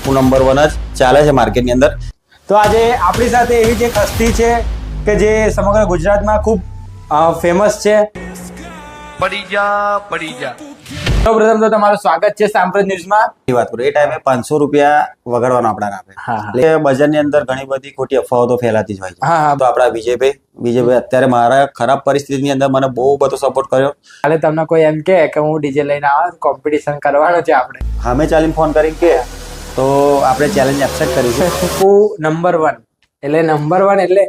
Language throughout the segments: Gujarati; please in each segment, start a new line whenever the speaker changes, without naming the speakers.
પપ્પુ નંબર 1 જ ચાલે છે માર્કેટની અંદર.
તો આજે આપણી સાથે એવી જ એક હસ્તી છે કે જે સમગ્ર ગુજરાતમાં ખૂબ ફેમસ છે.
પડી જા
સૌપ્રથમ તો તમારું સ્વાગત છે સાંપ્રત ન્યૂઝમાં.
એ વાત કરું એ ટાઈમે 500 રૂપિયા વગાડવાનો આપણા આપે. એટલે બજારની અંદર ઘણી બધી ખોટી અફવાઓ તો ફેલાતી જ હોય છે. તો આપણા વિજયભાઈ અત્યારે મારા ખરાબ પરિસ્થિતિની અંદર મને બહુ બધો સપોર્ટ કર્યો.
એટલે તમને કોઈ એમ કે હું ડીજે લઈને આવું, કોમ્પિટિશન કરવાનો છે આપણે,
સામે ચાલીને ફોન કરીને કે તો આપણે ચેલેન્જ એક્સેપ્ટ કરીશું.
પપ્પુ નંબર 1 એટલે નંબર 1 એટલે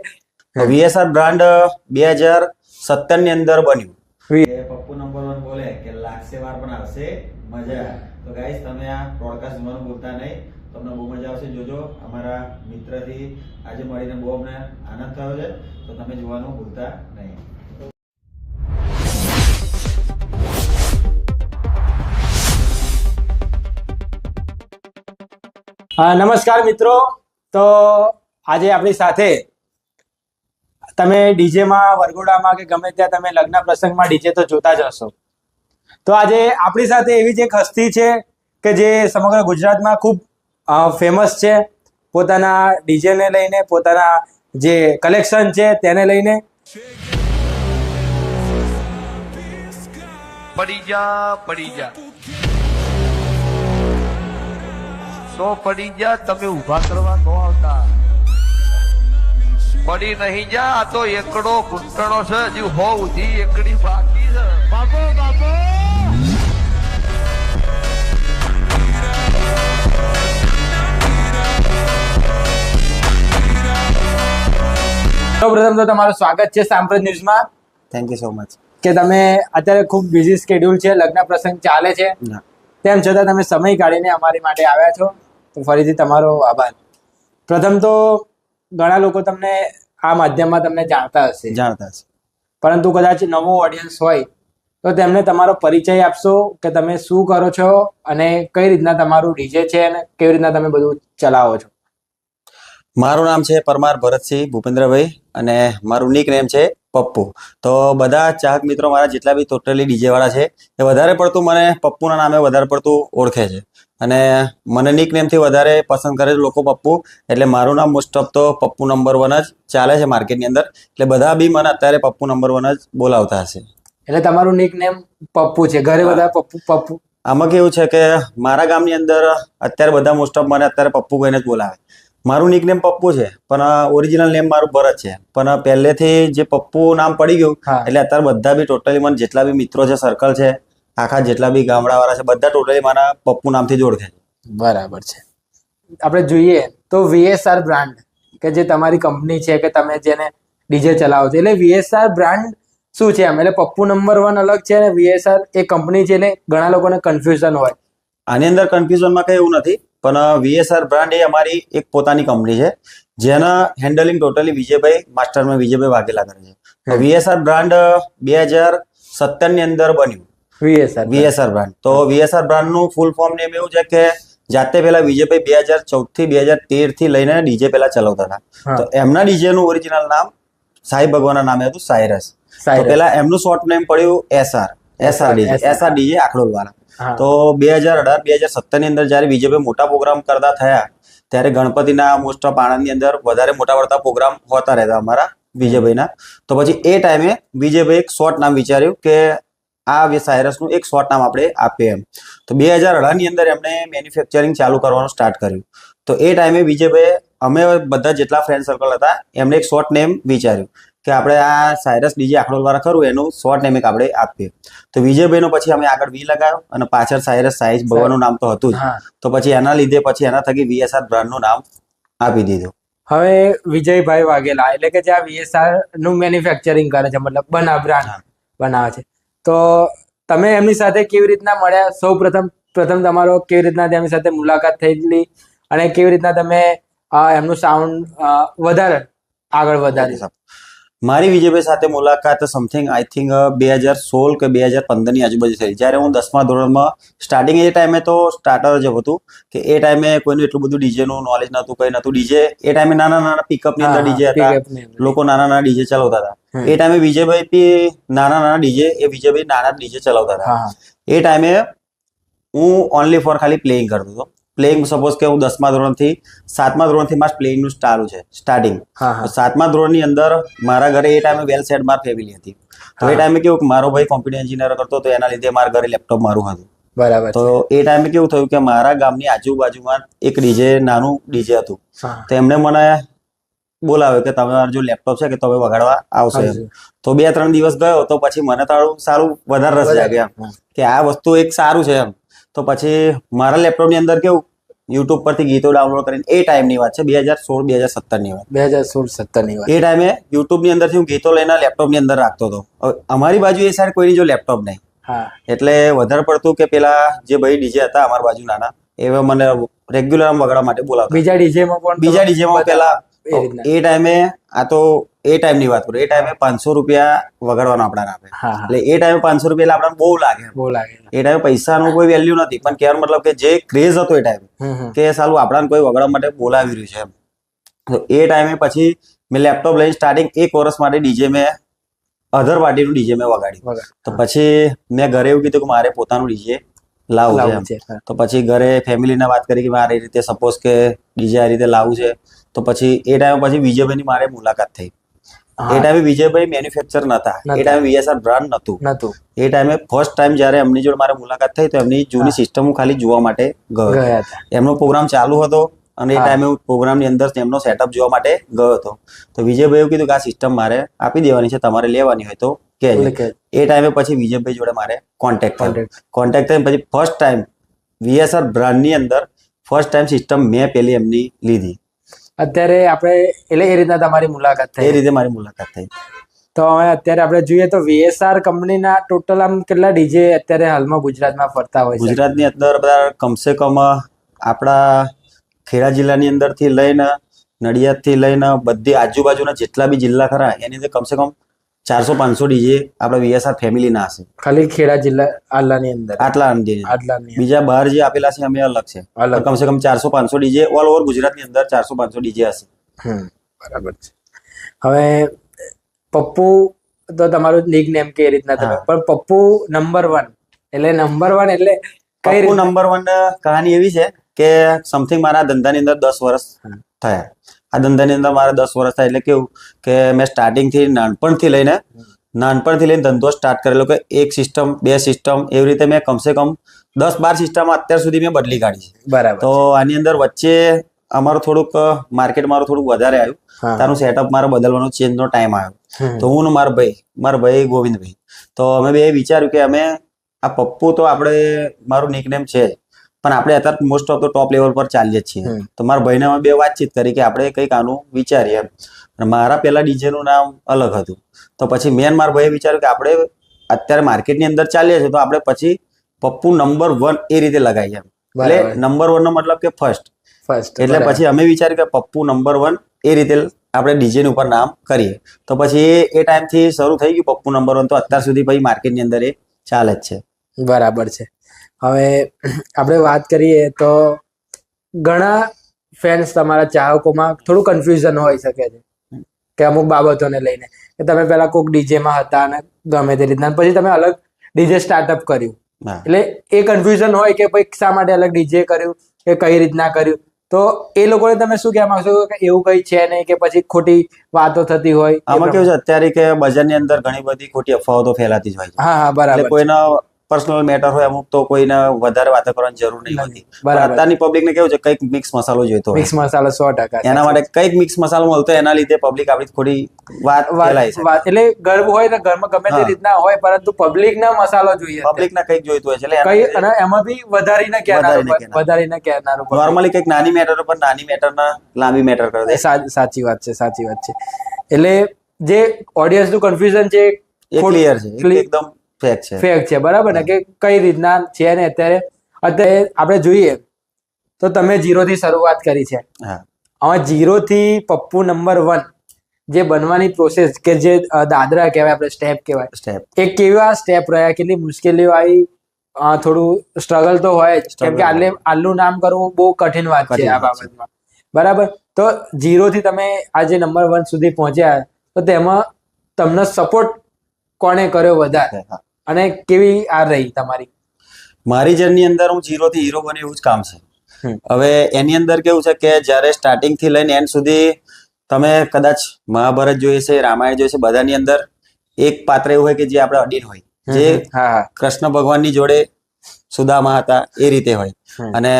VSR બ્રાન્ડ 2017 ની અંદર બન્યું. પપ્પુ નંબર 1 બોલે કે લાગશે વાર પણ આવશે મજા. તો ગાઈસ તમે આ બ્રોડકાસ્ટ જોવાનું ભૂલતા નહીં, તમને બહુ મજા આવશે. જોજો અમારા મિત્રથી આજે મળીને બહુ અમને આનંદ થયો છે, તો તમે જોવાનું ભૂલતા નહીં.
નમસ્કાર મિત્રો. તો આજે આપણી સાથે તમે ડીજેમાં, વરઘોડામાં કે ગમે ત્યાં તમે લગ્ન પ્રસંગમાં ડીજે તો જોતા જ હશો. તો આજે આપણી સાથે એવી જ એક હસ્તી છે કે જે સમગ્ર ગુજરાતમાં ખૂબ ફેમસ છે, પોતાના ડીજેને લઈને, પોતાના જે કલેક્શન છે તેને લઈને.
પડી જા સો પડી જા, તમે ઊભા કરવા નો આવતા. પડી નહીં જા, આ તો એકડો ઘૂંટણો છે, હજી હો ઉધી એકડી બાકી છે. બાપો
સૌપ્રથમ તો તમારું સ્વાગત છે સાંપ્રત ન્યૂઝમાં.
Thank you so much.
કે તમે અત્યારે ખૂબ બિઝી સ્કેડ્યુલ છે, લગ્ન પ્રસંગ ચાલે છે, તેમ છતાં તમે સમય કાઢીને અમારી માટે આવ્યા છો, તો ફરીથી તમારો આભાર. પ્રથમ તો ઘણા લોકો તમને આ માધ્યમમાં તમને જાણતા હશે, પરંતુ કદાચ નવો ઓડિયન્સ હોય તો તેમને તમારો પરિચય આપશો કે તમે શું કરો છો અને કઈ રીતના તમારું ડીજે છે અને કેવી રીતના તમે બધું ચલાવો છો.
મારું નામ છે પરમાર ભરતસિંહ ભૂપેન્દ્રભાઈ અને મારું નિક નેમ છે પપ્પુ. તો બધા ચાહક મિત્રો મારા જેટલા બી ટોટલી ડીજે વાળા છે એ વધારે પડતું મને પપ્પુના નામે વધારે પડતું ઓળખે છે અને મને નિક નેમથી વધારે પસંદ કરે છે લોકો પપ્પુ. એટલે મારું નામ મોસ્ટ ઓફ તો પપ્પુ નંબર 1 જ ચાલે છે માર્કેટની અંદર. એટલે બધા બી મને અત્યારે પપ્પુ નંબર 1 જ બોલાવતા હશે.
એટલે તમારું નિક નેમ પપ્પુ છે, ઘરે બધા પપ્પુ.
આમાં કેવું છે કે મારા ગામની અંદર અત્યારે બધા મોસ્ટ ઓફ મને અત્યારે પપ્પુ કહીને જ બોલાવે. મારું નિક નેમ પપ્પુ છે પણ ઓરિજિનલ નેમ મારું ભરત છે, પણ પહેલેથી જે પપ્પુ નામ પડી ગયું એટલે અત્યારે બધા બી ટોટલી મને જેટલા બી મિત્રો છે, સર્કલ છે, આખા જેટલા બી ગામડા વાળા છે, બધા ટોટલી મારા પપ્પુ નામથી જ ઓળખે છે.
બરાબર છે. આપણે જોઈએ તો VSR બ્રાન્ડ કે જે તમારી કંપની છે કે તમે જેને ડીજે ચલાવો છો, એટલે VSR બ્રાન્ડ શું છે એમ? એટલે પપ્પુ નંબર 1 અલગ છે અને VSR એ કંપની છે, એટલે ઘણા લોકોને કન્ફ્યુઝન હોય. આની
અંદર કન્ફ્યુઝનમાં કઈ એવું નથી, પણ VSR બ્રાન્ડ એ અમારી એક પોતાની કંપની છે જેના હેન્ડલિંગ ટોટલી વિજયભાઈ માસ્ટરમાં વિજયભાઈ વાઘેલા કરે છે. VSR બ્રાન્ડ 2017 ની અંદર બન્યું. VSR brand. તો VSR બ્રાન્ડ નું ફૂલ ફોર્મ નેમ એવું છે કે જાતે પેલા વિજયભાઈ 2014 થી 2013 થી લઈને ડીજે પેલા ચલાવતા હતા. તો એમના ડીજે નું ઓરિજિનલ નામ સાઈ ભગવાનના નામે હતું, સાયરસ. તો પેલા એમનું શોર્ટ નેમ પડ્યું SR ડીજે આખડોલ વાળા. તો 2018-2017 ની અંદર જયારે વિજયભાઈ મોટા પ્રોગ્રામ કરતા થયા ત્યારે ગણપતિના મોસ્ટ ઓફ આણંદની અંદર વધારે મોટા પડતા પ્રોગ્રામ હોતા રહેતા અમારા વિજયભાઈના. તો પછી એ ટાઈમે વિજયભાઈ એક શોર્ટ નામ વિચાર્યું કે આ સાયરસનું એક શોર્ટ નામ આપણે આપીએ એમ. તો 2018 ની અંદર એમણે મેન્યુફેક્ચરિંગ ચાલુ કરવાનું સ્ટાર્ટ કર્યું. તો એ ટાઈમે વિજયભાઈ અમે બધા જેટલા ફ્રેન્ડ સર્કલ હતા એમને એક શોર્ટ નેમ વિચાર્યું કે આપણે આ સાયરસ ડીજે આખડોલ વાળા ખરું એનું શોર્ટ નેમ એક આપણે આપીએ. તો વિજયભાઈનો પછી અમે આગળ વી લગાવ્યો અને પાછળ સાયરસ સાઈઝ ભગવાનનું નામ તો હતું જ. તો પછી એના લીધે પછી એના થકી VSR બ્રાન્ડનું નામ આપી દીધું.
હવે વિજયભાઈ વાઘેલા એટલે કે જે આ VSR નું મેન્યુફેક્ચરિંગ કરે છે, મતલબ બનાવે છે, તો તમે એમની સાથે કેવી રીતના મળ્યા? સૌ પ્રથમ તમારો કેવી રીતના તેમની સાથે મુલાકાત થયેલી અને કેવી રીતના તમે એમનું સાઉન્ડ વધારે આગળ વધારી?
મારી વિજયભાઈ સાથે મુલાકાત સમથિંગ આઈ થિંક 2016 કે 2015 ની આજુબાજુ થઈ. જ્યારે હું 10મા ધોરણમાં સ્ટાર્ટિંગ એ ટાઈમે તો સ્ટાર્ટર જ હતું કે એ ટાઈમે કોઈનું એટલું બધું ડીજે નું નોલેજ નતું, કઈ નતું. ડીજે એ ટાઈમે નાના પિકઅપ ની અંદર ડીજે હતા, લોકો નાના ડીજે ચલાવતા હતા. એ ટાઈમે વિજયભાઈ બી નાના ડીજે, એ વિજયભાઈ નાના ડીજે ચલાવતા હતા. એ ટાઈમે હું ઓનલી ફોર ખાલી પ્લેઇંગ કરતો હતો. પ્લેઇંગ સપોઝ કે હું 10મા ધોરણથી 7મા ધોરણથી મારા પ્લેઇંગનું ચાલુ છે સ્ટાર્ટિંગ.
હા હા
7મા ધોરણની અંદર મારા ઘરે એ ટાઈમે વેલ સેટ માર ફેમિલી હતી. તો એ ટાઈમે કેવું કે મારો ભાઈ કોમ્પ્યુટર એન્જિનિયર કરતો તો એના લીધે મારા ઘરે લેપટોપ મારું હતું.
બરાબર
તો એ ટાઈમે કેવું થયું કે મારા ગામની આજુબાજુમાં એક ડીજે નાનું ડીજે હતું.
હા
તો એમને મને બોલાવ્યો કે તમારે જો લેપટોપ છે કે તમે વગાડવા આવશો એમ. તો 2-3 દિવસ ગયો તો પછી મને તારું સારું વધારે રસ જાગ્યો એમ કે આ વસ્તુ એક સારું છે એમ. તો પછી મારા લેપટોપની અંદર કેવું યુટ્યુબ પરથી ગીતો ડાઉનલોડ કરીને એ ટાઈમની વાત છે 2016-2017ની વાત.
2016-17 વાત.
એ ટાઈમે યુટ્યુબની અંદરથી હું ગીતો લઈને લેપટોપની અંદર રાખતો હતો. હવે અમારી બાજુ એ સાઈડ કોઈની જો લેપટોપ નહીં
હા
એટલે વધારે પડતું કે પેલા જે ભાઈ ડીજે હતા અમારી બાજુ નાના એવા મને રેગ્યુલર આમ વગાડવા માટે બોલાવતા.
બીજા ડીજેમાં પણ
બીજા ડીજેમાં પેલા
એ રીતના.
એ ટાઈમે આ તો એ ટાઈમની વાત કરું. એ ટાઈમે 500 રૂપિયા વગાડવાનો આપણાને આપે.
હા હા
એટલે એ ટાઈમે 500 રૂપિયા એટલે આપણને બહુ લાગે.
બહુ લાગે.
એ ટાઈમે પૈસાનું કોઈ વેલ્યુ નથી પણ કહેવાનો મતલબ કે જે ક્રેઝ હતો એ ટાઈમે કે સાલું આપણાને કોઈ વગાડવા માટે બોલાવી રહ્યું છે એમ. તો એ ટાઈમે પછી મેં લેપટોપ લઈને સ્ટાર્ટિંગ 1 વર્ષ માટે ડીજે મેં અધર પાર્ટીનું ડીજે મેં વગાડ્યું. તો પછી મેં ઘરે એવું કીધું કે મારે પોતાનું ડીજે લાવવું છે એમ. તો પછી ઘરે ફેમિલીને વાત કરી કે મારે એ રીતે સપોઝ કે ડીજે આ રીતે લાવવું છે. તો પછી એ ટાઈમે પછી વિજયભાઈની મારે મુલાકાત થઈ. એ ટાઈમે વિજયભાઈ મેન્યુફેક્ચર નતા. એ ટાઈમે VSR બ્રાન્ડ નતું. એ ટાઈમે ફર્સ્ટ ટાઈમ જ્યારે એમની જોડે મારે મુલાકાત થઈ તો એમની જૂની સિસ્ટમ હું ખાલી જોવા માટે ગયો. એમનો પ્રોગ્રામ ચાલુ હતો અને એ ટાઈમે હું પ્રોગ્રામની અંદર એમનો સેટઅપ જોવા માટે ગયો હતો. તો વિજયભાઈ એવું કીધું કે આ સિસ્ટમ મારે આપી દેવાની છે, તમારે લેવાની હોય તો કહેજો. એ ટાઈમે પછી વિજયભાઈ જોડે મારે કોન્ટેક્ટ થઈને પછી ફર્સ્ટ ટાઈમ VSR બ્રાન્ડની અંદર ફર્સ્ટ ટાઈમ સિસ્ટમ મેં પેલી એમની લીધી.
અત્યારે આપણે એટલે એ રીતના તમારી મુલાકાત થઈ.
એ રીતે મારી મુલાકાત થઈ.
તો હવે અત્યારે આપણે જોઈએ તો VSR કંપનીના ટોટલ આમ કેટલા ડીજે અત્યારે હાલમાં ગુજરાતમાં ફરતા હોય છે?
ગુજરાતની અંદર બધા કમસે કમ આપણા ખેડા જિલ્લાની અંદરથી લઈને નડિયાદથી લઈને બધી આજુબાજુના જેટલા બી જિલ્લા ખરા એની અંદર કમસે કમ 400-500 ડીજે આપણા VSR ફેમિલીના હશે.
ખાલી ખેડા જિલ્લા આટલાની અંદર
આટલાની બીજા બહાર જે આપેલા છે અમે અલગ છે. કમસે કમ 400-500 ડીજે ઓલ ઓવર ગુજરાતની અંદર 400-500 ડીજે હશે.
બરાબર છે. હવે પપ્પુ તો તમારું નિક નેમ કે એ રીતના તમે પણ પપ્પુ નંબર 1 એટલે નંબર 1 એટલે કઈ
પપ્પુ નંબર 1 કહાની એવી છે કે સમથિંગ મારા ધંધાની અંદર 10 વર્ષ થયા. આ ધંધાની અંદર મારા 10 વર્ષ થાય એટલે કેવું કે મેં સ્ટાર્ટિંગથી નાનપણથી લઈને ધંધો સ્ટાર્ટ કરેલો કે એક સિસ્ટમ 2 સિસ્ટમ એવી રીતે મેં કમસે કમ 10-12 સિસ્ટમ અત્યાર સુધી મેં બદલી કાઢી છે.
બરાબર.
તો આની અંદર વચ્ચે અમારું થોડુંક માર્કેટ મારું થોડુંક વધારે આવ્યું. તારું સેટઅપ મારે બદલવાનો ચેન્જનો ટાઈમ આવ્યો. તો હું ને મારા ભાઈ ગોવિંદભાઈ તો અમે બે વિચાર્યું કે અમે આ પપ્પુ તો આપણે મારું નિકનેમ છે પણ આપણે અત્યારે મોસ્ટ ઓફ તો ટોપ લેવલ પર ચાલીએ જ છીએ. તો મારા ભાઈને અમે બે વાતચીત કરી કે આપણે કંઈક આનું વિચારીએ એમ. અને મારા પેલા ડીજેનું નામ અલગ હતું. તો પછી મેન મારા ભાઈએ વિચાર્યું કે આપણે અત્યારે માર્કેટની અંદર ચાલીએ છીએ તો આપણે પછી પપ્પુ નંબર 1 એ રીતે લગાવીએ એમ. એટલે નંબર 1 નો મતલબ કે ફર્સ્ટ. એટલે પછી અમે વિચાર્યું કે પપ્પુ નંબર 1 એ રીતે આપણે ડીજેની ઉપર નામ કરીએ. તો પછી એ ટાઈમથી શરૂ થઈ ગયું પપ્પુ નંબર 1. તો અત્યાર સુધી પછી માર્કેટની અંદર એ ચાલે જ છે.
બરાબર છે. હવે આપણે વાત કરીએ તો ઘણા ફેન્સ તમારા ચાહકોમાં થોડું કન્ફ્યુઝન હોઈ શકે છે કે અમુક બાબતોને લઈને કે તમે પહેલા કોઈક ડીજેમાં હતા અને ગમે તે રીતના પછી તમે અલગ ડીજે સ્ટાર્ટઅપ કર્યું. એટલે એ કન્ફ્યુઝન હોય કે ભાઈ શા માટે અલગ ડીજે કર્યું કે કઈ રીતના કર્યું. તો એ લોકોને તમે શું કહેવા માંગશો કે એવું કઈ છે નહીં કે પછી ખોટી વાતો થતી હોય?
આમાં કેવું છે અત્યારે કે બજારની અંદર ઘણી બધી ખોટી અફવાઓ તો ફેલાતી જ હોય છે.
હા બરાબર.
કોઈના પર્સનલ મેટર હોય અમુક તો કોઈને વધારે વાતો કરવાની જરૂર નહીં હોતી. અત્યારની પબ્લિક ને કેવું છે કંઈક મિક્સ મસાલો જોઈતો હોય.
મિક્સ મસાલો 100%.
એના માટે કંઈક મિક્સ મસાલો મળતો એના લીધે પબ્લિક આપણી ખોટી વાત ફેલાય છે.
એટલે ગર્વ હોય ને ઘરમાં ગમે તે રીતના હોય પરંતુ પબ્લિક ના મસાલો જોઈએ.
પબ્લિક ના કંઈક જોઈતું હોય છે એટલે
કઈ અને એમાં બી વધારીને કહેનારું
નોર્મલી કંઈક નાની મેટર ઉપર નાની મેટર ના લાંબી મેટર કરી દે.
સાચી વાત છે. એટલે જે ઓડિયન્સ નું કન્ફ્યુઝન છે
એ ક્લિયર છે, એકદમ
ફેક છે. બરાબર ને કે કઈ રીતના છે ને અત્યારે આપણે જોઈએ તો તમે 0 થી શરૂઆત કરી છે. હવે 0 થી પપ્પુ નંબર 1 જે બનવાની પ્રોસેસ કે જે દાદરા કહેવાય આપણે સ્ટેપ કહેવાય એ કેવા સ્ટેપ રહ્યા, કેટલી મુશ્કેલીઓ આવી, થોડું સ્ટ્રગલ તો હોય જ કેમ કે આટલું નામ કરવું બહુ કઠિન વાત છે આ બાબતમાં. બરાબર. તો 0 થી તમે આજે નંબર 1 સુધી પહોંચ્યા તો તેમાં તમને સપોર્ટ કોને કર્યો વધારે અને કેવી આ રહી તમારી?
મારી જર્ની અંદર હું 0 થી હીરો બને એવું જ કામ છે. હવે એની અંદર કેવું છે કે જ્યારે સ્ટાર્ટિંગ થી લઈને એન્ડ સુધી તમે કદાચ મહાભારત જોઈએ છે, રામાયણ જોઈએ છે, બધાની અંદર એક પાત્ર એવું હોય કે જે આપણે અડીન હોય, જે
હા
કૃષ્ણ ભગવાનની જોડે સુદામા હતા એ રીતે હોય, અને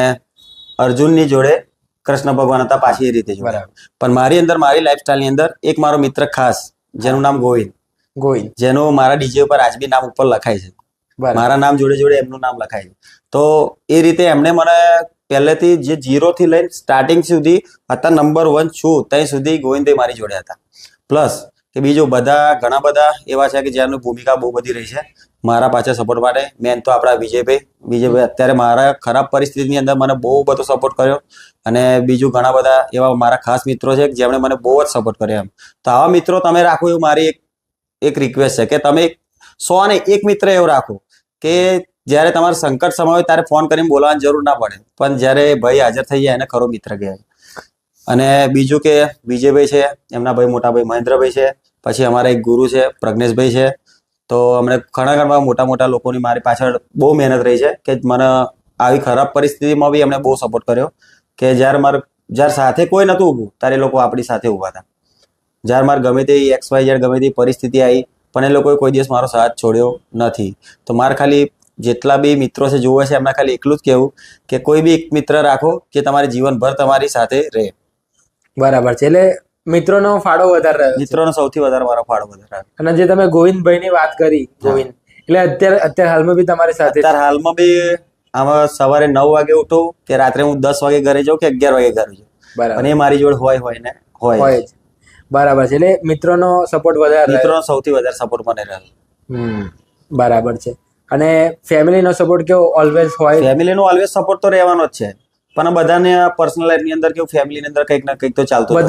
અર્જુનની જોડે કૃષ્ણ ભગવાન હતા પાછી એ રીતે જોડે.
બરાબર.
પણ મારી અંદર, મારી લાઈફસ્ટાઈલ ની અંદર એક મારો મિત્ર ખાસ, જેનું નામ ગોવિંદ,
ગોવિંદ
જેનું મારા ડીજે ઉપર આજ બી નામ ઉપર લખાય છે.
બરાબર.
મારા નામ જોડે જોડે એમનું નામ લખાય છે. તો એ રીતે એમને મને પહેલેથી જે 0 થી લઈને સ્ટાર્ટિંગ સુધી અત્યારે નંબર 1 છું ત્યાં સુધી ગોવિંદે મારી જોડે હતા. પ્લસ કે બીજું બધા ઘણા બધા એવા છે કે જેમની ભૂમિકા બહુ બધી રહી છે મારા પાછળ સપોર્ટ માટે. મેન તો આપણા વિજયભાઈ અત્યારે મારા ખરાબ પરિસ્થિતિની અંદર મને બહુ બધો સપોર્ટ કર્યો, અને બીજું ઘણા બધા એવા મારા ખાસ મિત્રો છે જેમણે મને બહુ જ સપોર્ટ કર્યો એમ. તો આવા મિત્રો તમે રાખો એવું મારી એક રિક્વેસ્ટ છે કે તમે 100 ને 1 મિત્ર એવો રાખો કે જ્યારે તમારે સંકટ સમય હોય ત્યારે ફોન કરીને બોલાવવાની જરૂર ના પડે, પણ જ્યારે ભાઈ હાજર થઈ જાય એને ખરો મિત્ર કહેવાય. અને બીજું કે વિજયભાઈ છે, એમના ભાઈ મોટા ભાઈ મહેન્દ્રભાઈ છે, પછી અમારા એક ગુરુ છે પ્રજ્ઞેશભાઈ છે. તો અમને ઘણા મોટા મોટા લોકોની મારી પાછળ બહુ મહેનત રહી છે કે મને આવી ખરાબ પરિસ્થિતિમાં બી એમને બહુ સપોર્ટ કર્યો કે જ્યારે સાથે કોઈ નતું ઊભું ત્યારે એ લોકો આપણી સાથે ઊભા હતા. જ્યારે મારે ગમે તે XYZ ગમે તે પરિસ્થિતિ આવી પણ એ લોકોએ કોઈ દિવસ મારો સાથ છોડ્યો નથી. તો મારે ખાલી જેટલા બી મિત્રો છે જોવે છે એમના ખાલી એટલું જ કહેવું કે કોઈ બી એક મિત્ર રાખો જે તમારી જીવનભર તમારી સાથે રહે.
બરાબર છે. એટલે મિત્રોનો ફાળો વધારે રહ્યો છે.
મિત્રોનો સૌથી વધારે મારો ફાળો વધારે.
અને જે તમે ગોવિંદભાઈ ની વાત કરી, ગોવિંદ એટલે અત્યારે હાલમાં બી તમારી સાથે
અત્યારે હાલમાં બી આમાં સવારે 9 વાગે ઉઠું કે રાત્રે હું 10 વાગે ઘરે જાઉં કે 11 વાગે ઘરે જાઉં,
બરાબર.
અને એ મારી જોડે હોય ને
હોય જ. બરાબર છે. એટલે મિત્રોનો સપોર્ટ વધારે રહ્યો.
મિત્રોનો સૌથી વધારે સપોર્ટ મને રહ્યો.
બરાબર છે. અને ફેમિલીનો સપોર્ટ કેવો ઓલવેઝ હોય?
ફેમિલીનો ઓલવેઝ સપોર્ટ તો રહેવાનો જ છે, પણ બધાને પર્સનલ લાઈફ ની અંદર કેવું ફેમિલીની અંદર કંઈક ના કંઈક તો ચાલતું જ હોય.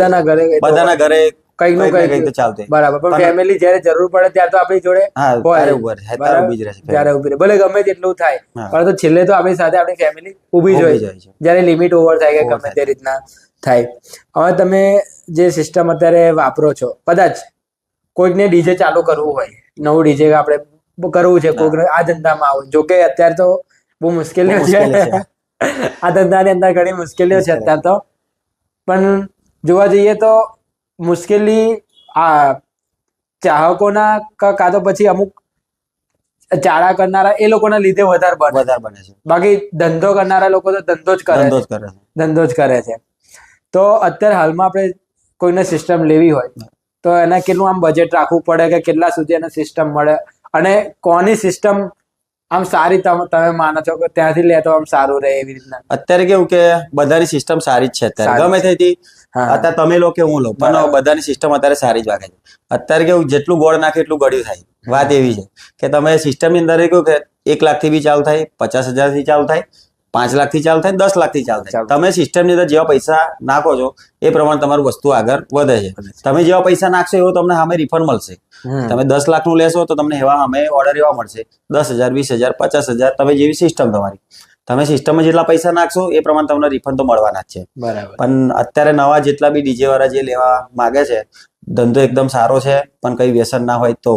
બધાના ઘરે
કંઈક
નું
ને
કંઈક
કંઈક તો ચાલતું હોય.
બરાબર. પણ ફેમિલી જ્યારે જરૂર પડે ત્યારે તો આપણી જોડે
હા,
હોય.
ત્યારે ઉભા રહે, ત્યારે ઊભી જ રહે છે.
ત્યારે ઉભી રહે. ભલે ગમે તેટલું થાય,
હા.
પરંતુ છેલ્લે તો આપણી સાથે આપણી ફેમિલી ઊભી જ
ઊભી
હોય
જ હોય છે.
જ્યારે લિમિટ ઓવર થાય કે
Over
ગમે
થાય.
તે રીતના થાય. હવે તમે જે સિસ્ટમ અત્યારે વાપરો છો, કદાચ કોઈકને ડીજે ચાલુ કરવું હોય, નવું ડીજે આપણે કરવું છે, કોઈક આ ધંધામાં આવું, જો કે અત્યારે તો બહુ મુશ્કેલીઓ
મુશ્કેલી
છે.
છે.
આ ધંધાની અંદર ઘણી મુશ્કેલીઓ છે અત્યારે તો. પણ જોવા જઈએ તો મુશ્કેલી આ ચાહકોના કાં તો પછી અમુક ચાળા કરનારા એ લોકોના લીધે વધારે
બને છે.
બાકી ધંધો કરનારા લોકો તો ધંધો જ કરે
ધંધો
છે.
જ કરે છે.
ધંધો જ કરે છે. તો અત્યારે હાલમાં આપણે કોઈને સિસ્ટમ લેવી હોય તો એના કેટલું આમ બજેટ રાખવું પડે કે કેટલા સુધી એને સિસ્ટમ મળે, અને કોની સિસ્ટમ આમ સારી તમે માનો છો કે ત્યાંથી લે તો આમ સારું રહે એવી રીતના?
અત્યારે કેવું કે બધાની સિસ્ટમ સારી જ છે અત્યારે,
સારી
ગમે
છે.
તેથી
હા.
અત્યારે તમે લો કે હું લો, પણ
બરાબર.
બધાની સિસ્ટમ અત્યારે સારી જ વાગે છે. અત્યારે કેવું જેટલું ગોળ નાખે એટલું ગળ્યું થાય. વાત એવી છે કે તમે સિસ્ટમની અંદર કેવું કે 1 લાખથી બી ચાલુ થાય, 50,000 થી ચાલુ થાય, 5 લાખથી ચાલુ થાય, 10 લાખથી ચાલુ થાય. તમે સિસ્ટમની અંદર જેવા પૈસા નાખો છો એ પ્રમાણે તમારું વસ્તુ આગળ વધે છે. તમે જેવા પૈસા નાખશો એવો તમને સામે રિફંડ મળશે. તમે 10 લાખનું લેશો તો તમને એવા સામે ઓર્ડર એવા મળશે 10,000, 20,000, 50,000, તમે જેવી સિસ્ટમ તમારી. તમે સિસ્ટમમાં જેટલા પૈસા નાખશો એ પ્રમાણે તમને રિફંડ તો મળવાના જ છે.
બરાબર.
પણ અત્યારે નવા જેટલા બી ડીજે વાળા જે લેવા માંગે છે, ધંધો એકદમ સારો છે, પણ કઈ વ્યસન ના હોય તો.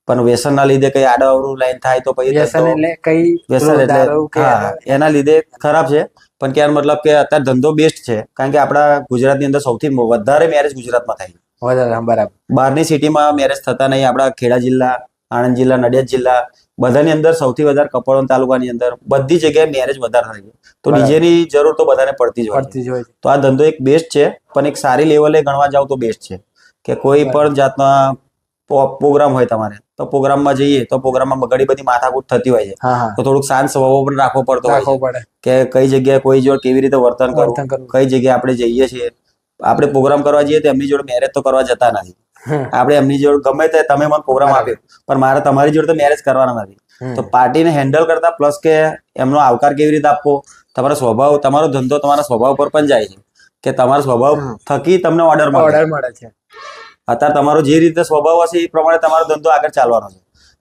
પણ વ્યસન ના લીધે કઈ આડાઅવળું લાઈન થાય તો પછી
વ્યસન એટલે કઈ
વ્યસન એટલે
દારૂ કે
હા, એના લીધે ખરાબ છે. પણ ક્યારે મતલબ કે અત્યારે ધંધો બેસ્ટ છે, કારણ કે આપણા ગુજરાતની અંદર સૌથી વધારે મેરેજ ગુજરાતમાં થાય.
વધારે. બરાબર.
બહારની સિટીમાં મેરેજ થતા નહીં. આપણા ખેડા જિલ્લા, આણંદ જિલ્લા, નડિયાદ જિલ્લા બધાની અંદર સૌથી વધારે કપડવંજ તાલુકાની અંદર બધી જગ્યાએ મેરેજ વધારે થાય છે. તો
બરાબર.
ડીજેની જરૂર તો બધાને પડતી જ હોય છે.
પડતી જ હોય છે.
તો આ ધંધો એક બેસ્ટ છે, પણ એક સારી લેવલે ગણવા જાવ તો બેસ્ટ છે કે કોઈ પણ જાતના પ્રોગ્રામ હોય તમારે તો પ્રોગ્રામમાં જઈએ તો પ્રોગ્રામમાં ઘણી બધી માથાકૂટ થતી હોય છે.
હા હા.
તો થોડુંક શાંત સ્વભાવ પણ રાખવો પડતો હોય
રાખવું
છે
પડે.
કે કઈ જગ્યાએ કોઈ જોડે કેવી રીતે વર્તન
વર્તન
કરવું,
કરવું.
કઈ જગ્યાએ આપણે જઈએ છીએ. આપણે પ્રોગ્રામ કરવા જઈએ તો એમની જોડે મેરેજ તો કરવા જતા નથી. આપણે એમની જોડે ગમે તે તમે મને પ્રોગ્રામ આપ્યો પણ મારે તમારી જોડે તો મેરેજ કરવાના નથી. તો પાર્ટીને હેન્ડલ કરતા પ્લસ કે એમનો આવકાર કેવી રીતે આપવો, તમારો સ્વભાવ, તમારો ધંધો તમારા સ્વભાવ પર પણ જાય છે કે તમારો સ્વભાવ થકી તમને ઓર્ડર
મળે છે.
અત્યારે તમારો જે રીતે સ્વભાવ હશે એ પ્રમાણે તમારો ધંધો આગળ ચાલવાનો છે.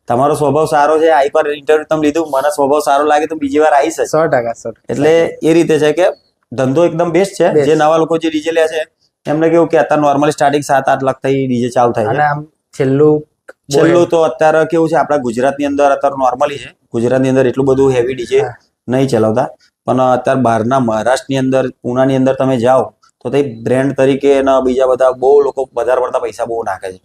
તમારો સ્વભાવ સારો છે, આ એકવાર ઇન્ટરવ્યુ તમે લીધું, મને સ્વભાવ સારો લાગે તો બીજી વાર આવીશ જ.
100%.
એટલે એ રીતે છે કે ધંધો એકદમ બેસ્ટ છે. જે નવા લોકો જે ડીજે લે છે એમને કેવું કે અત્યારે નોર્મલી સ્ટાર્ટિંગ 7-8 લાખ થી ડીજે ચાલુ થાય
અને
છે.
આમ છેલ્લું
તો અત્યારે કેવું છે આપણા ગુજરાતની અંદર અત્યારે નોર્મલી છે. ગુજરાતની અંદર એટલું બધું હેવી ડીજે નહીં ચલાવતા. પણ અત્યારે બહારના મહારાષ્ટ્રની અંદર પુનાની અંદર તમે જાઓ તો તે બ્રેન્ડ તરીકે અને બીજા બધા બહુ લોકો વધારે પડતા પૈસા બહુ નાખે છે.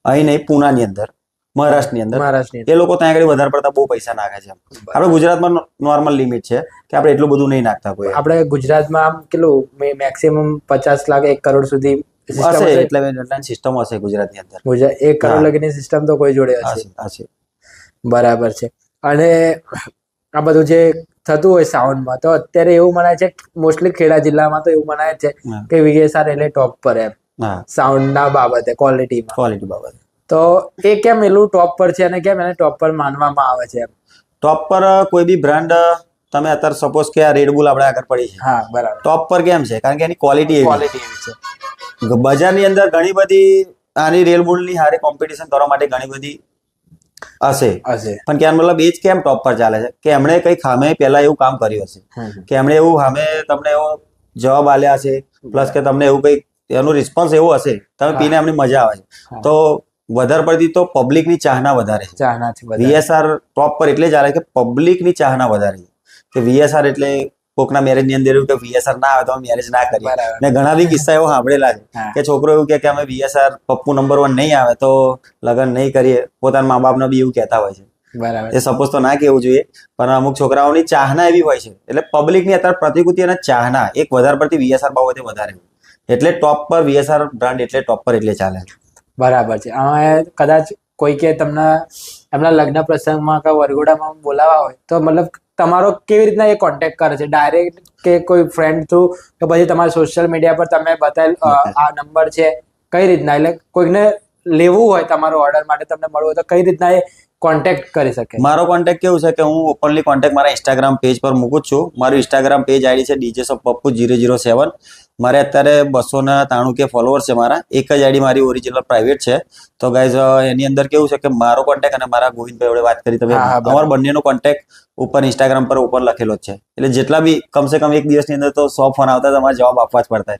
અહીં નહીં, પુનાની અંદર, મહારાષ્ટ્રની અંદર
મહારાષ્ટ્રની
એ લોકો ત્યાં આગળ વધારે પડતા બહુ પૈસા નાખે છે. આપણે ગુજરાતમાં નોર્મલ લિમિટ છે કે આપણે એટલું બધું નહીં નાખતા કોઈ.
આપણે ગુજરાતમાં આમ કેટલું મેક્સિમમ 50 લાખ 1 કરોડ સુધી
હશે, એટલે સિસ્ટમ હશે ગુજરાતની અંદર.
1 કરોડ લગીની સિસ્ટમ તો કોઈ જોડે હશે. બરાબર છે. અને આ બધું જે થતું હોય સાઉન્ડમાં, તો અત્યારે એવું મનાય છે મોસ્ટલી ખેડા જિલ્લામાં તો એવું મનાય છે કે VSR એટલે ટોપ પર એમ સાઉન્ડના બાબતે, ક્વોલિટી
બાબતે.
તો એ કેમ એટલું ટોપ પર છે અને કેમ એને ટોપ પર માનવામાં આવે છે?
ટોપ પર કોઈ બી બ્રાન્ડ તમે અત્યારે સપોઝ કે આ રેડબુલ આપણે આગળ પડી છે,
હા બરાબર,
ટોપ પર કેમ છે? કારણ કે એની ક્વોલિટી એવી
છે.
બજારની અંદર ઘણી બધી આની રેડબુલની હારે કોમ્પિટિશન કરવા માટે ઘણી બધી હશે, પણ ક્યાં મતલબ એ જ કેમ ટોપ પર ચાલે છે કે એમણે કઈ ખામે પહેલા એવું કામ કર્યું હશે કે એમણે એવું સામે તમને એવો જવાબ આલ્યા હશે, પ્લસ કે તમને એવું કઈ એનું રિસ્પોન્સ એવો હશે, તમે પીને એમની મજા આવે છે. તો વધારે પડતી તો પબ્લિકની ચાહના વધારે છે. VSR ટોપ પર એટલે ચાલે કે પબ્લિકની ચાહના વધારે છે કે VSR એટલે કોકના મેરેજ ની અંદર એવું કે VSR ના આવે તો અમે મેરેજ ના કરીએ. મેં ઘણા બી કિસ્સા એવો સાંભળેલા છે કે છોકરો એવું કે અમે VSR પપ્પુ નંબર 1 નહીં આવે તો લગ્ન નહીં કરીએ. પોતાના મા બાપને બી એવું કહેતા હોય છે. એ સપોઝ તો ના કેવું જોઈએ, પણ અમુક છોકરાઓની ચાહના એવી હોય છે. એટલે પબ્લિકની અત્યારે પ્રતિકૃતિ અને ચાહના એક વધારે પડતી VSR બાબતે વધારે, એટલે ટોપ પર VSR બ્રાન્ડ એટલે ટોપ પર એટલે ચાલે.
બરાબર છે. હવે કદાચ કોઈ કે તમને એમના લગ્ન પ્રસંગમાં કે વરઘોડામાં બોલાવા હોય તો મતલબ તમારો કેવી રીતના એ કોન્ટેક્ટ કરે છે? ડાયરેક્ટ કે કોઈ ફ્રેન્ડ થ્રુ કે પછી તમારા સોશિયલ મીડિયા પર તમે બતાવેલ આ નંબર છે, કઈ રીતના? એટલે કોઈને લેવું હોય તમારો ઓર્ડર માટે, તમને મળવું હોય તો કઈ રીતના એ કોન્ટેક્ટ કરી શકે?
મારો કોન્ટેક્ટ કેવું છે કે હું ઓપનલી કોન્ટેક્ટ મારા ઇન્સ્ટાગ્રામ પેજ પર મૂકું છું. મારું ઇન્સ્ટાગ્રામ પેજ આઈડી છે DJ Shop Pappu 007. મારે અત્યારે 293 ફોલોઅર્સ છે મારા. એક જ આઈડી મારી ઓરિજિનલ પ્રાઇવેટ છે. તો ગાઈઝ એની અંદર કેવું છે કે મારો કોન્ટેક્ટ અને મારા ગોવિંદભાઈ જોડે વાત કરી તમે, અમારો બંનેનો કોન્ટેક્ટ ઉપર ઇન્સ્ટાગ્રામ પર ઉપર લખેલો જ છે. એટલે જેટલા બી કમસે કમ એક દિવસની અંદર તો 100 ફોન આવતા તમારે જવાબ આપવા જ પડતા.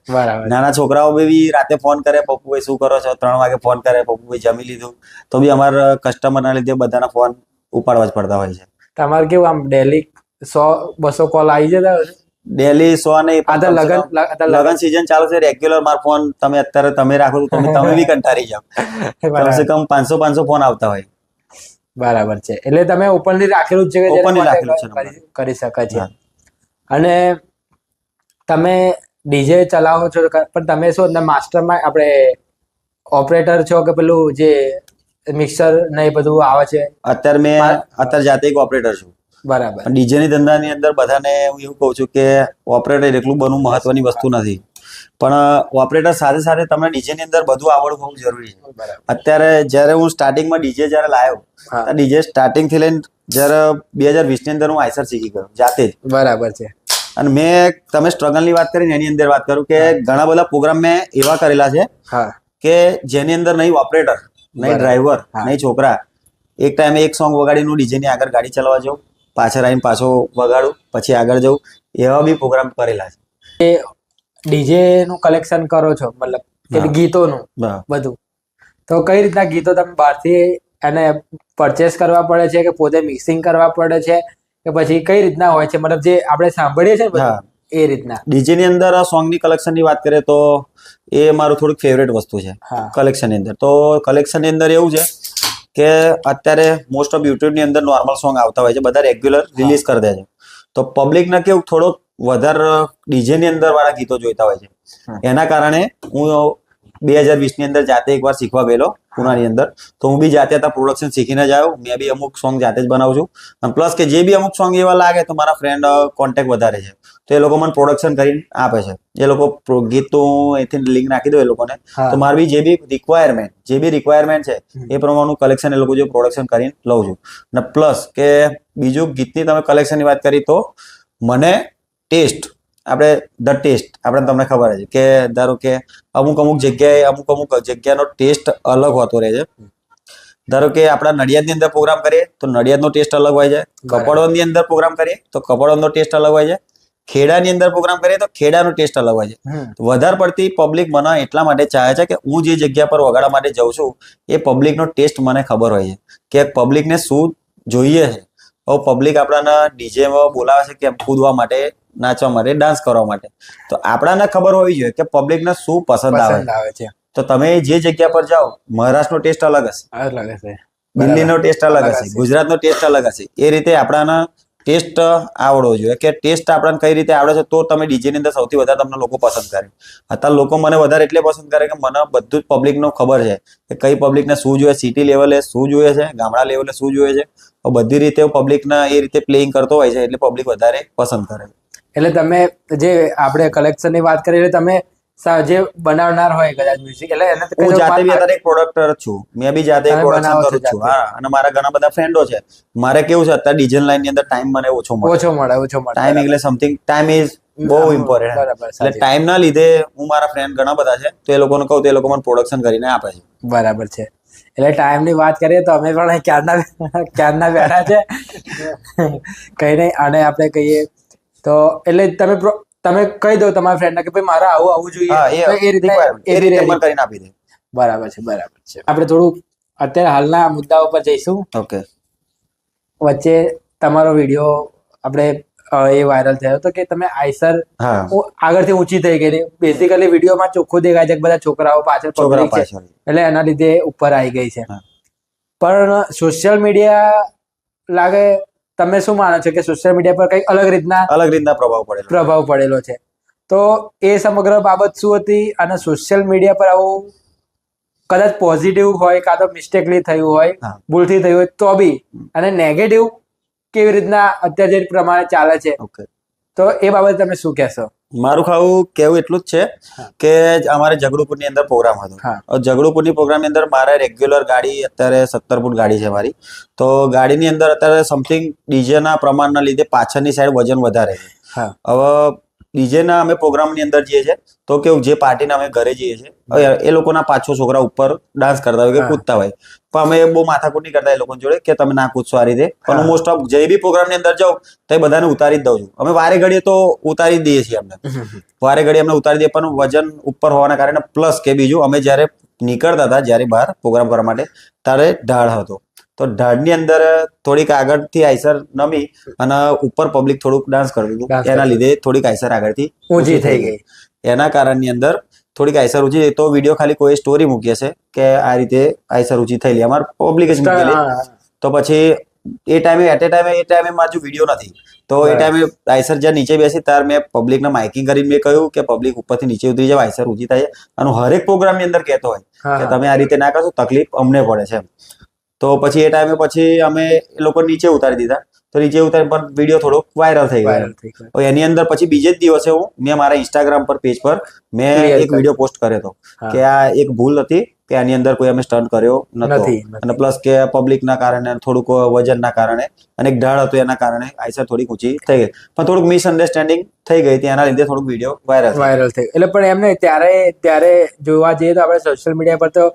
નાના છોકરાઓ બી રાતે ફોન કરે, પપ્પુભાઈ શું કરો છો? 3 વાગે ફોન કરે, પપ્પુભાઈ જમી લીધું? તો બી અમારા કસ્ટમરના લીધે બધાના ફોન ઉપાડવા જ પડતા હોય છે.
તમારે કેવું આમ ડેલી 100-200 કોલ આવી જતા હોય?
ડેલી 100 નહીં, લગન સીઝન ચાલુ છે, રેગ્યુલર મારો ફોન તમે અત્યારે તમે રાખો તો તમે બી કંટાળી જાવ. કમસે કમ 500 ફોન આવતા હોય.
બરાબર છે. એટલે તમે ઓપનલી રાખેલું છે કે
ઓપનલી રાખેલું છે,
કરી શકે છે. અને તમે ડીજે ચલાવો છો, પણ તમે શું માસ્ટરમાં આપણે ઓપરેટર છો કે પેલું જે મિક્સર ને એ બધું આવે છે?
અત્યારે મેં જાતે એક ઓપરેટર છું.
બરાબર.
ડીજે ની ધંધાની અંદર બધાને હું એવું કહું છું કે ઓપરેટર એટલું બનવું મહત્વની વસ્તુ નથી, પણ ઓપરેટર સાથે સાથે તમને ડીજે ની અંદર બધું આવડવું બહુ જરૂરી છે. અત્યારે જયારે હું સ્ટાર્ટિંગમાં ડીજે જયારે લાવ્યો, ડીજે સ્ટાર્ટિંગ થી લઈને જયારે 2020 ની અંદર હું આઈસર શીખી ગયો જાતે જ.
બરાબર છે.
અને મેં તમે સ્ટ્રગલ ની વાત કરીને એની અંદર વાત કરું કે ઘણા બધા પ્રોગ્રામ મેં એવા કરેલા છે કે જેની અંદર નહીં ઓપરેટર, નહીં ડ્રાઈવર, નહીં છોકરા, એક ટાઈમે એક સોંગ વગાડીને હું ડીજે ની આગળ ગાડી ચલાવવા જાઉં, પાછળ આવીને પાછો વગાડું, પછી આગળ જવું, એવા બી પ્રોગ્રામ કરેલા છે.
ડીજે નું કલેક્શન કરો છો, મતલબ કે ગીતોનું બધું, તો કઈ રીતના ગીતો તમે બહારથી એને પરચેસ કરવા પડે છે કે પોતે મિક્સિંગ કરવા પડે છે કે પછી કઈ રીતના હોય છે? મતલબ જે આપણે સાંભળીએ છીએ એ રીતના.
ડીજે ની અંદર સોંગ ની કલેક્શન ની વાત કરીએ તો એ મારું થોડુંક ફેવરેટ વસ્તુ છે કલેક્શન ની અંદર. તો કલેક્શન ની અંદર એવું છે કે અત્યારે મોસ્ટ ઓફ યુટ્યુબ ની અંદર નોર્મલ સોંગ આવતા હોય છે, બધા રેગ્યુલર રિલીઝ કરી દે છે. તો પબ્લિક ને કેવું થોડોક વધારે ડીજે ની અંદર વાળા ગીતો જોઈતા હોય છે. એના કારણે હું 2020 ની અંદર જાતે એકવાર શીખવા ગયેલો પુનાની અંદર. તો હું બી જાતે હતા પ્રોડક્શન શીખીને જ આવ્યો. મેં બી અમુક સોંગ જાતે જ બનાવું છું. અને પ્લસ કે જે બી અમુક સોંગ એવા લાગે તો મારા ફ્રેન્ડ કોન્ટેક્ટ વધારે છે, તો એ લોકો મને પ્રોડક્શન કરીને આપે છે. એ લોકો ગીત તો અહીંથી લિંક નાખી દો એ લોકોને, તો મારી બી જે બી રિક્વાયરમેન્ટ છે એ પ્રમાણેનું કલેક્શન એ લોકો જે પ્રોડક્શન કરીને લઉં છું. અને પ્લસ કે બીજું ગીતની તમે કલેક્શનની વાત કરી તો મને ટેસ્ટ, આપણે તમને ખબર છે કે ધારો કે અમુક જગ્યાનો ટેસ્ટ અલગ હોતો રહે છે. ધારો કે આપણા નડિયાદની અંદર પ્રોગ્રામ કરીએ તો નડિયાદનો ટેસ્ટ અલગ હોય છે, કપડવંજની અંદર પ્રોગ્રામ કરીએ તો કપડવંજનો ટેસ્ટ અલગ હોય છે, ખેડાની અંદર પ્રોગ્રામ કરીએ તો ખેડાનો ટેસ્ટ અલગ હોય છે. વધારે પડતી પબ્લિક મને એટલા માટે ચાહે છે કે હું જે જગ્યા પર વગાડવા માટે જાઉં છું એ પબ્લિકનો ટેસ્ટ મને ખબર હોય છે કે પબ્લિકને શું જોઈએ છે. હવે પબ્લિક આપણાને ડીજેમાં બોલાવે છે કે કૂદવા માટે, નાચવા માટે, ડાન્સ કરવા માટે. તો આપણાને ખબર હોવી જોઈએ કે પબ્લિકને શું પસંદ આવે.
આવે છે.
તો તમે જે જગ્યા પર જાઓ, મહારાષ્ટ્રનો ટેસ્ટ અલગ હશે,
અલગ હશે,
દિલ્હીનો ટેસ્ટ અલગ
અલગ
હશે,
હશે.
ગુજરાતનો ટેસ્ટ અલગ હશે. એ રીતે આપણાને ટેસ્ટ આવડવો જોઈએ કે ટેસ્ટ આપણને કઈ રીતે આવડે છે તો તમે ડીજે ની અંદર સૌથી વધારે તમને લોકો પસંદ કરે. અત્યારે લોકો મને વધારે એટલે પસંદ કરે કે મને બધું જ પબ્લિકનો ખબર છે કે કઈ પબ્લિકને શું જોઈએ, સિટી લેવલે શું જોઈએ છે, ગામડા લેવલે શું જોઈએ છે. બધી રીતે પબ્લિકના એ રીતે પ્લેઇંગ કરતો હોય છે એટલે પબ્લિક વધારે પસંદ કરે.
એટલે તમે જે આપણે કલેક્શનની વાત કરી એટલે તમે જે બનાવનાર હોય કદાચ મ્યુઝિક એટલે એને
હું જાતે બી અત્યારે એક પ્રોડક્ટર જ છું. મેં બી જાતે
તમે
પ્રોડક્શન
બનાવો છો
કરું છું.
જાતે?
હા, અને મારા ઘણા બધા ફ્રેન્ડો છે. મારે કેવું છે અત્યારે ડીજે લાઈન ની અંદર ટાઈમ મને ઓછો મળે.
ઓછો મળે
ટાઈમ એટલે સમથિંગ ટાઈમ ઇઝ બહુ ઇમ્પોર્ટન્ટ.
બરાબર,
એટલે ટાઈમ ના લીધે હું મારા ફ્રેન્ડ ઘણા બધા છે તો એ લોકોને કહું તો એ લોકો મને પ્રોડક્શન કરીને આપે છે.
બરાબર છે. એટલે ટાઈમની વાત કરીએ તો અમે પણ ક્યારના બેઠા છે. કઈ નહીં, અને આપણે કહીએ તો એટલે તમે કહી દો તમારા ફ્રેન્ડને કે ભાઈ મારે આવું જોઈએ.
હા,
તો એ રીતે
એ રીતે મને કરીને આપી દે.
બરાબર છે. આપણે થોડુંક અત્યારે હાલના મુદ્દાઓ પર જઈશું.
ઓકે.
વચ્ચે તમારો વિડીયો આપણે એ વાયરલ થયો હતો કે તમે આઈસર
હા,
આગળથી ઊંચી થઈ ગઈ. બેઝિકલી વિડીયોમાં ચોખ્ખું દેખાય છે કે બધા છોકરાઓ પાછળ
છોકરા
public છે
પાછળ.
એટલે એના લીધે ઉપર આવી ગઈ છે.
હા.
પણ સોશિયલ મીડિયા લાગે તમે શું માનો છો કે સોશિયલ મીડિયા પર કઈક અલગ રીતના પ્રભાવ પડેલો છે? તો એ સમગ્ર બાબત શું હતી અને સોશિયલ મીડિયા પર આવું કદાચ પોઝિટિવ હોય કાં તો મિસ્ટેકલી થયું હોય,
હા.
ભૂલથી થયું હોય તો બી, અને નેગેટિવ કેવી રીતના અત્યારે જે પ્રમાણે ચાલે છે
ઓકે.
તો એ બાબતે તમે શું કહેશો?
મારું કેવું એટલું જ છે
હા.
કે અમારે જગડુપુરની અંદર પ્રોગ્રામ હતો.
હા.
જગડુપુરની પ્રોગ્રામની અંદર મારે રેગ્યુલર ગાડી અત્યારે 17 ફૂટ ગાડી છે મારી. તો ગાડીની અંદર અત્યારે સમથિંગ ડીજેના પ્રમાણના લીધે પાછળની સાઈડ વજન વધારે છે.
હા.
હવે ડીજેના અમે પ્રોગ્રામની અંદર જઈએ છીએ તો કેવું જે પાર્ટીના અમે ઘરે જઈએ છીએ હવે એ લોકોના 5-6 છોકરા ઉપર ડાન્સ કરતા હોય કે
હા.
કૂદતા હોય પણ અમે બહુ માથાકૂટ નહીં કરતા એ લોકો જોડે કે તમે ના કૂદશો આ રીતે. પણ હું
હા.
મોસ્ટ ઓફ જે બી પ્રોગ્રામની અંદર જાઉં તો એ બધાને ઉતારી જ દઉં છું. અમે વારે ઘડીએ તો ઉતારી જ દઈએ છીએ. વારે ઘડી અમને ઉતારી દઈએ પણ વજન ઉપર હોવાના કારણે પ્લસ કે બીજું અમે જ્યારે નીકળતા હતા જ્યારે બહાર પ્રોગ્રામ કરવા માટે ત્યારે ઢાળ હતો તો ઢાળની અંદર થોડીક આગળથી આઈસર નમી અને ઉપર પબ્લિક થોડુંક ડાન્સ કરતું હતું. એના લીધે થોડીક આઈસર આગળથી
ઊંચી થઈ ગઈ.
એના કારણની અંદર થોડીક આઈસર ઊંચી તો વિડીયો ખાલી કોઈ સ્ટોરી મૂકી હશે કે આ રીતે આઈસર ઊંચી થયેલી અમાર પબ્લિક જ મૂકેલી. તો પછી એ ટાઈમે મારો વિડીયો નથી તો એ ટાઈમે આઈસર જ્યાં નીચે બેસી ત્યારે મેં પબ્લિકને માઇકિંગ કરીને મેં કહ્યું કે પબ્લિક ઉપરથી નીચે ઉતરી જાવ, આઈસર ઊંચી થાય અને હરેક પ્રોગ્રામની અંદર કહેતો હોય કે તમે આ રીતે ના કરશો તકલીફ અમને પડે છે. તો પછી એ ટાઈમે પછી અમે એ લોકો નીચે ઉતારી દીધા તો નીચે ઉતારી પણ વિડીયો થોડો વાયરલ થઈ ગયો. એની અંદર પછી બીજે જ દિવસે મેં મારા ઇન્સ્ટાગ્રામ પર પેજ પર મેં એક વિડીયો પોસ્ટ કર્યો હતો કે આ એક ભૂલ હતી કે આની અંદર કોઈ અમે સ્ટન્ટ કર્યો નથી અને પ્લસ કે પબ્લિકના કારણે થોડુંક વજનના કારણે અને એક ઢાળ હતું એના કારણે આઈસર થોડીક ઊંચી થઈ ગઈ પણ થોડુંક મિસઅન્ડરસ્ટેન્ડિંગ થઈ ગઈ હતી એના લીધે થોડુંક વિડીયો વાયરલ
થઈ. એટલે પણ એમને ત્યારે જોવા જઈએ તો આપણે સોશિયલ મીડિયા પર તો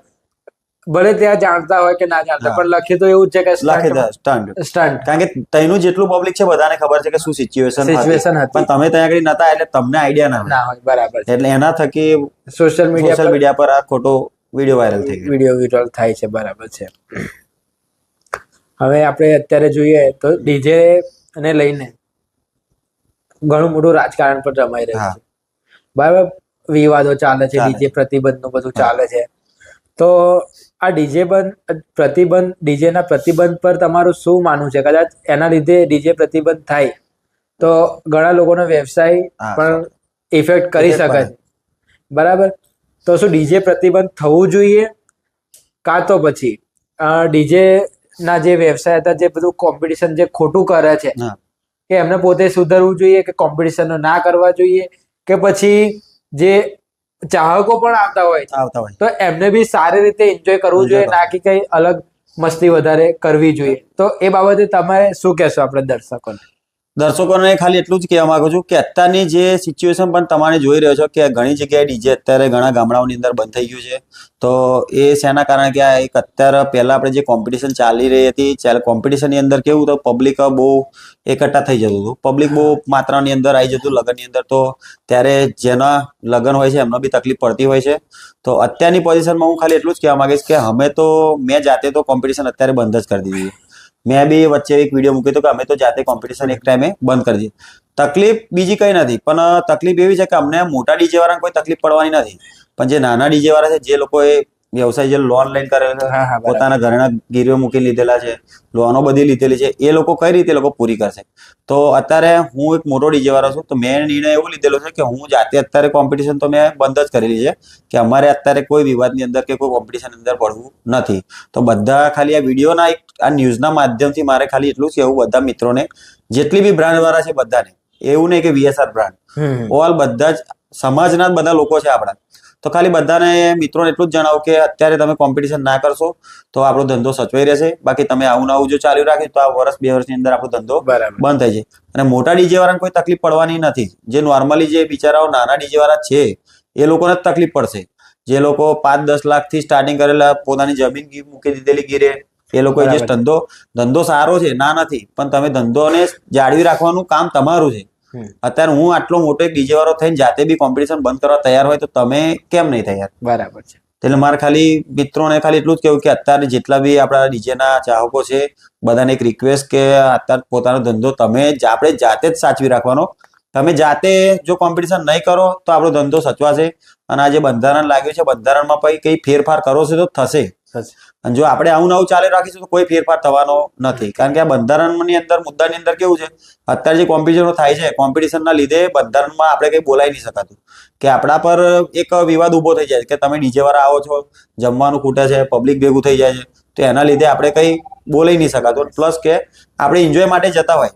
ભલે ત્યાં જાણતા હોય કે ના જાણતા પણ લખી તો એવું છે કે
સ્ટન્ટ કારણ કે તેનું જેટલું પબ્લિક છે બધાને ખબર છે કે શું સિચ્યુએશન
હતી
પણ તમે ત્યાં આગળ નતા એટલે તમને આઈડિયા ના
હોય. બરાબર.
એટલે એના થકી
સોશિયલ
મીડિયા પર આ ખોટો વિડીયો વાયરલ થઈ ગયો.
વિડીયો વાયરલ થાય છે. બરાબર છે. હવે આપણે અત્યારે જોઈએ તો ડીજે ને લઈને ઘણું મોટું રાજકારણ પણ રમાઈ રહ્યું છે. બરાબર. વિવાદો ચાલે છે, ડીજે પ્રતિબંધનું બધું ચાલે છે. તો આ ડીજેના પ્રતિબંધ પર તમારું શું માનવું છે? કદાચ એના લીધે ડીજે પ્રતિબંધ થાય તો ઘણા લોકોનો વ્યવસાય પણ ઇફેક્ટ કરી શકે છે. બરાબર. તો શું ડીજે પ્રતિબંધ થવું જોઈએ કાં તો પછી ડીજે ના જે વ્યવસાય હતા જે બધું કોમ્પિટિશન જે ખોટું કરે છે કે એમને પોતે સુધરવું જોઈએ કે કોમ્પિટિશન ના કરવા જોઈએ કે પછી જે ચાહકો પણ આવતા હોય તો એમને બી સારી રીતે એન્જોય કરવું જોઈએ ના કે કઈ અલગ મસ્તી વધારે કરવી જોઈએ? તો એ બાબતે તમે શું કહેશો આપણે દર્શકોને?
ખાલી એટલું જ કહેવા માંગુ છું કે અત્યારની જે સિચ્યુએશન પણ તમારે જોઈ રહ્યો છો કે ઘણી જગ્યાએ ડીજે અત્યારે ઘણા ગામડાઓની અંદર બંધ થઈ ગયું છે. તો એ શેના કારણે કે એક અત્યારે પહેલા આપણે જે કોમ્પિટિશન ચાલી રહી હતી કોમ્પિટિશનની અંદર કેવું તો પબ્લિક બહુ એકઠા થઈ જતું હતું. પબ્લિક બહુ માત્રાની અંદર આવી જતું લગ્નની અંદર. તો ત્યારે જેના લગ્ન હોય છે એમને બી તકલીફ પડતી હોય છે. તો અત્યારની પોઝિશનમાં હું ખાલી એટલું જ કહેવા માંગીશ કે મેં જાતે તો કોમ્પિટિશન અત્યારે બંધ જ કરી દીધી મેં બી વચ્ચે એક વિડીયો મૂક્યો હતો કે અમે તો જાતે કોમ્પિટિશન એક ટાઈમે બંધ કરી દીધી. તકલીફ બીજી કઈ નથી, પણ તકલીફ એવી છે કે અમને મોટા ડીજે વાળાને કોઈ તકલીફ પડવાની નથી, પણ જે નાના ડીજે વાળા છે, જે લોકોએ વ્યવસાય જે લોન લઈને કરેલો છે,
હા, બરાબર.
પોતાના ઘરના ગીરવે મૂકી લીધેલા છે, લોનો બધી લીધેલી છે, એ લોકો કઈ રીતે એ લોકો પૂરી કરશે? તો અત્યારે હું એક મોટો ડીજે વાળો છું, તો મેં નિર્ણય એવો લીધેલો છે કે હું જાતે અત્યારે કોમ્પિટિશન તો મેં બંધ જ કરેલી છે કે અમારે અત્યારે કોઈ વિવાદની અંદર કે કોઈ કોમ્પિટિશન અંદર પડવું નથી. તો બધા ખાલી આ વિડીયોના એક આ ન્યૂઝના માધ્યમથી મારે ખાલી એટલું જ કહેવું બધા મિત્રોને, જેટલી બી બ્રાન્ડ વાળા છે બધાને, એવું નહીં કે વીએસઆર બ્રાન્ડ, ઓલ બધા જ સમાજના જ બધા લોકો છે આપણા, તો ખાલી બધાને મિત્રોને એટલું જ જણાવું કે અત્યારે તમે કોમ્પિટિશન ના કરશો તો આપણો ધંધો સચવાઈ રહેશે. બાકી તમે આવું ને આવું જો ચાલુ રાખીશું તો આ વર્ષ 2 વર્ષની અંદર આપણો ધંધો
બરાબર.
બંધ થઈ જાય. અને મોટા ડીજે વાળાને કોઈ તકલીફ પડવાની નથી. જે નોર્મલી જે બિચારાઓ નાના ડીજે વાળા છે એ લોકોને જ તકલીફ પડશે. જે લોકો 5-10 લાખથી સ્ટાર્ટિંગ કરેલા, પોતાની જમીન મૂકી દીધેલી ગીરે, એ લોકો જે ધંધો સારો છે ના નથી, પણ તમે ધંધોને જાળવી રાખવાનું કામ તમારું છે. અત્યારે હું આટલો મોટો એક ડીજે વાળો થઈને જાતે બી કોમ્પિટિશન બંધ કરવા તૈયાર હોય તો તમે કેમ નહીં તૈયાર?
બરાબર છે.
એટલે મારે ખાલી મિત્રોને ખાલી એટલું જ કહેવું કે અત્યારે જેટલા બી આપણા ડીજેના ચાહકો છે બધાને એક રિક્વેસ્ટ કે અત્યારે પોતાનો ધંધો તમે આપણે જાતે જ સાચવી રાખવાનો. તમે જાતે જો કોમ્પિટિશન નહીં કરો તો આપણો ધંધો સચવાશે. અને આ જે બંધારણ લાગ્યું છે, બંધારણમાં પછી કઈ ફેરફાર કરો છો તો થશે, અને જો આપણે આવું નવું ચાલુ રાખીશું તો કોઈ ફેરફાર થવાનો નથી. કારણ કે આ બંધારણની અંદર મુદ્દાની અંદર કેવું છે, અત્યારે જે કોમ્પિટિશનો થાય છે, કોમ્પિટિશનના લીધે બંધારણમાં આપણે કંઈ બોલાઈ નહીં શકાતું, કે આપણા પર એક વિવાદ ઉભો થઈ જાય કે તમે ડીજે વાળા આવો છો, જમવાનું ખૂટે છે, પબ્લિક ભેગું થઈ જાય છે, તો એના લીધે આપણે કંઈ બોલાઈ નહીં શકાતું. પ્લસ કે આપણે એન્જોય માટે જતા હોય,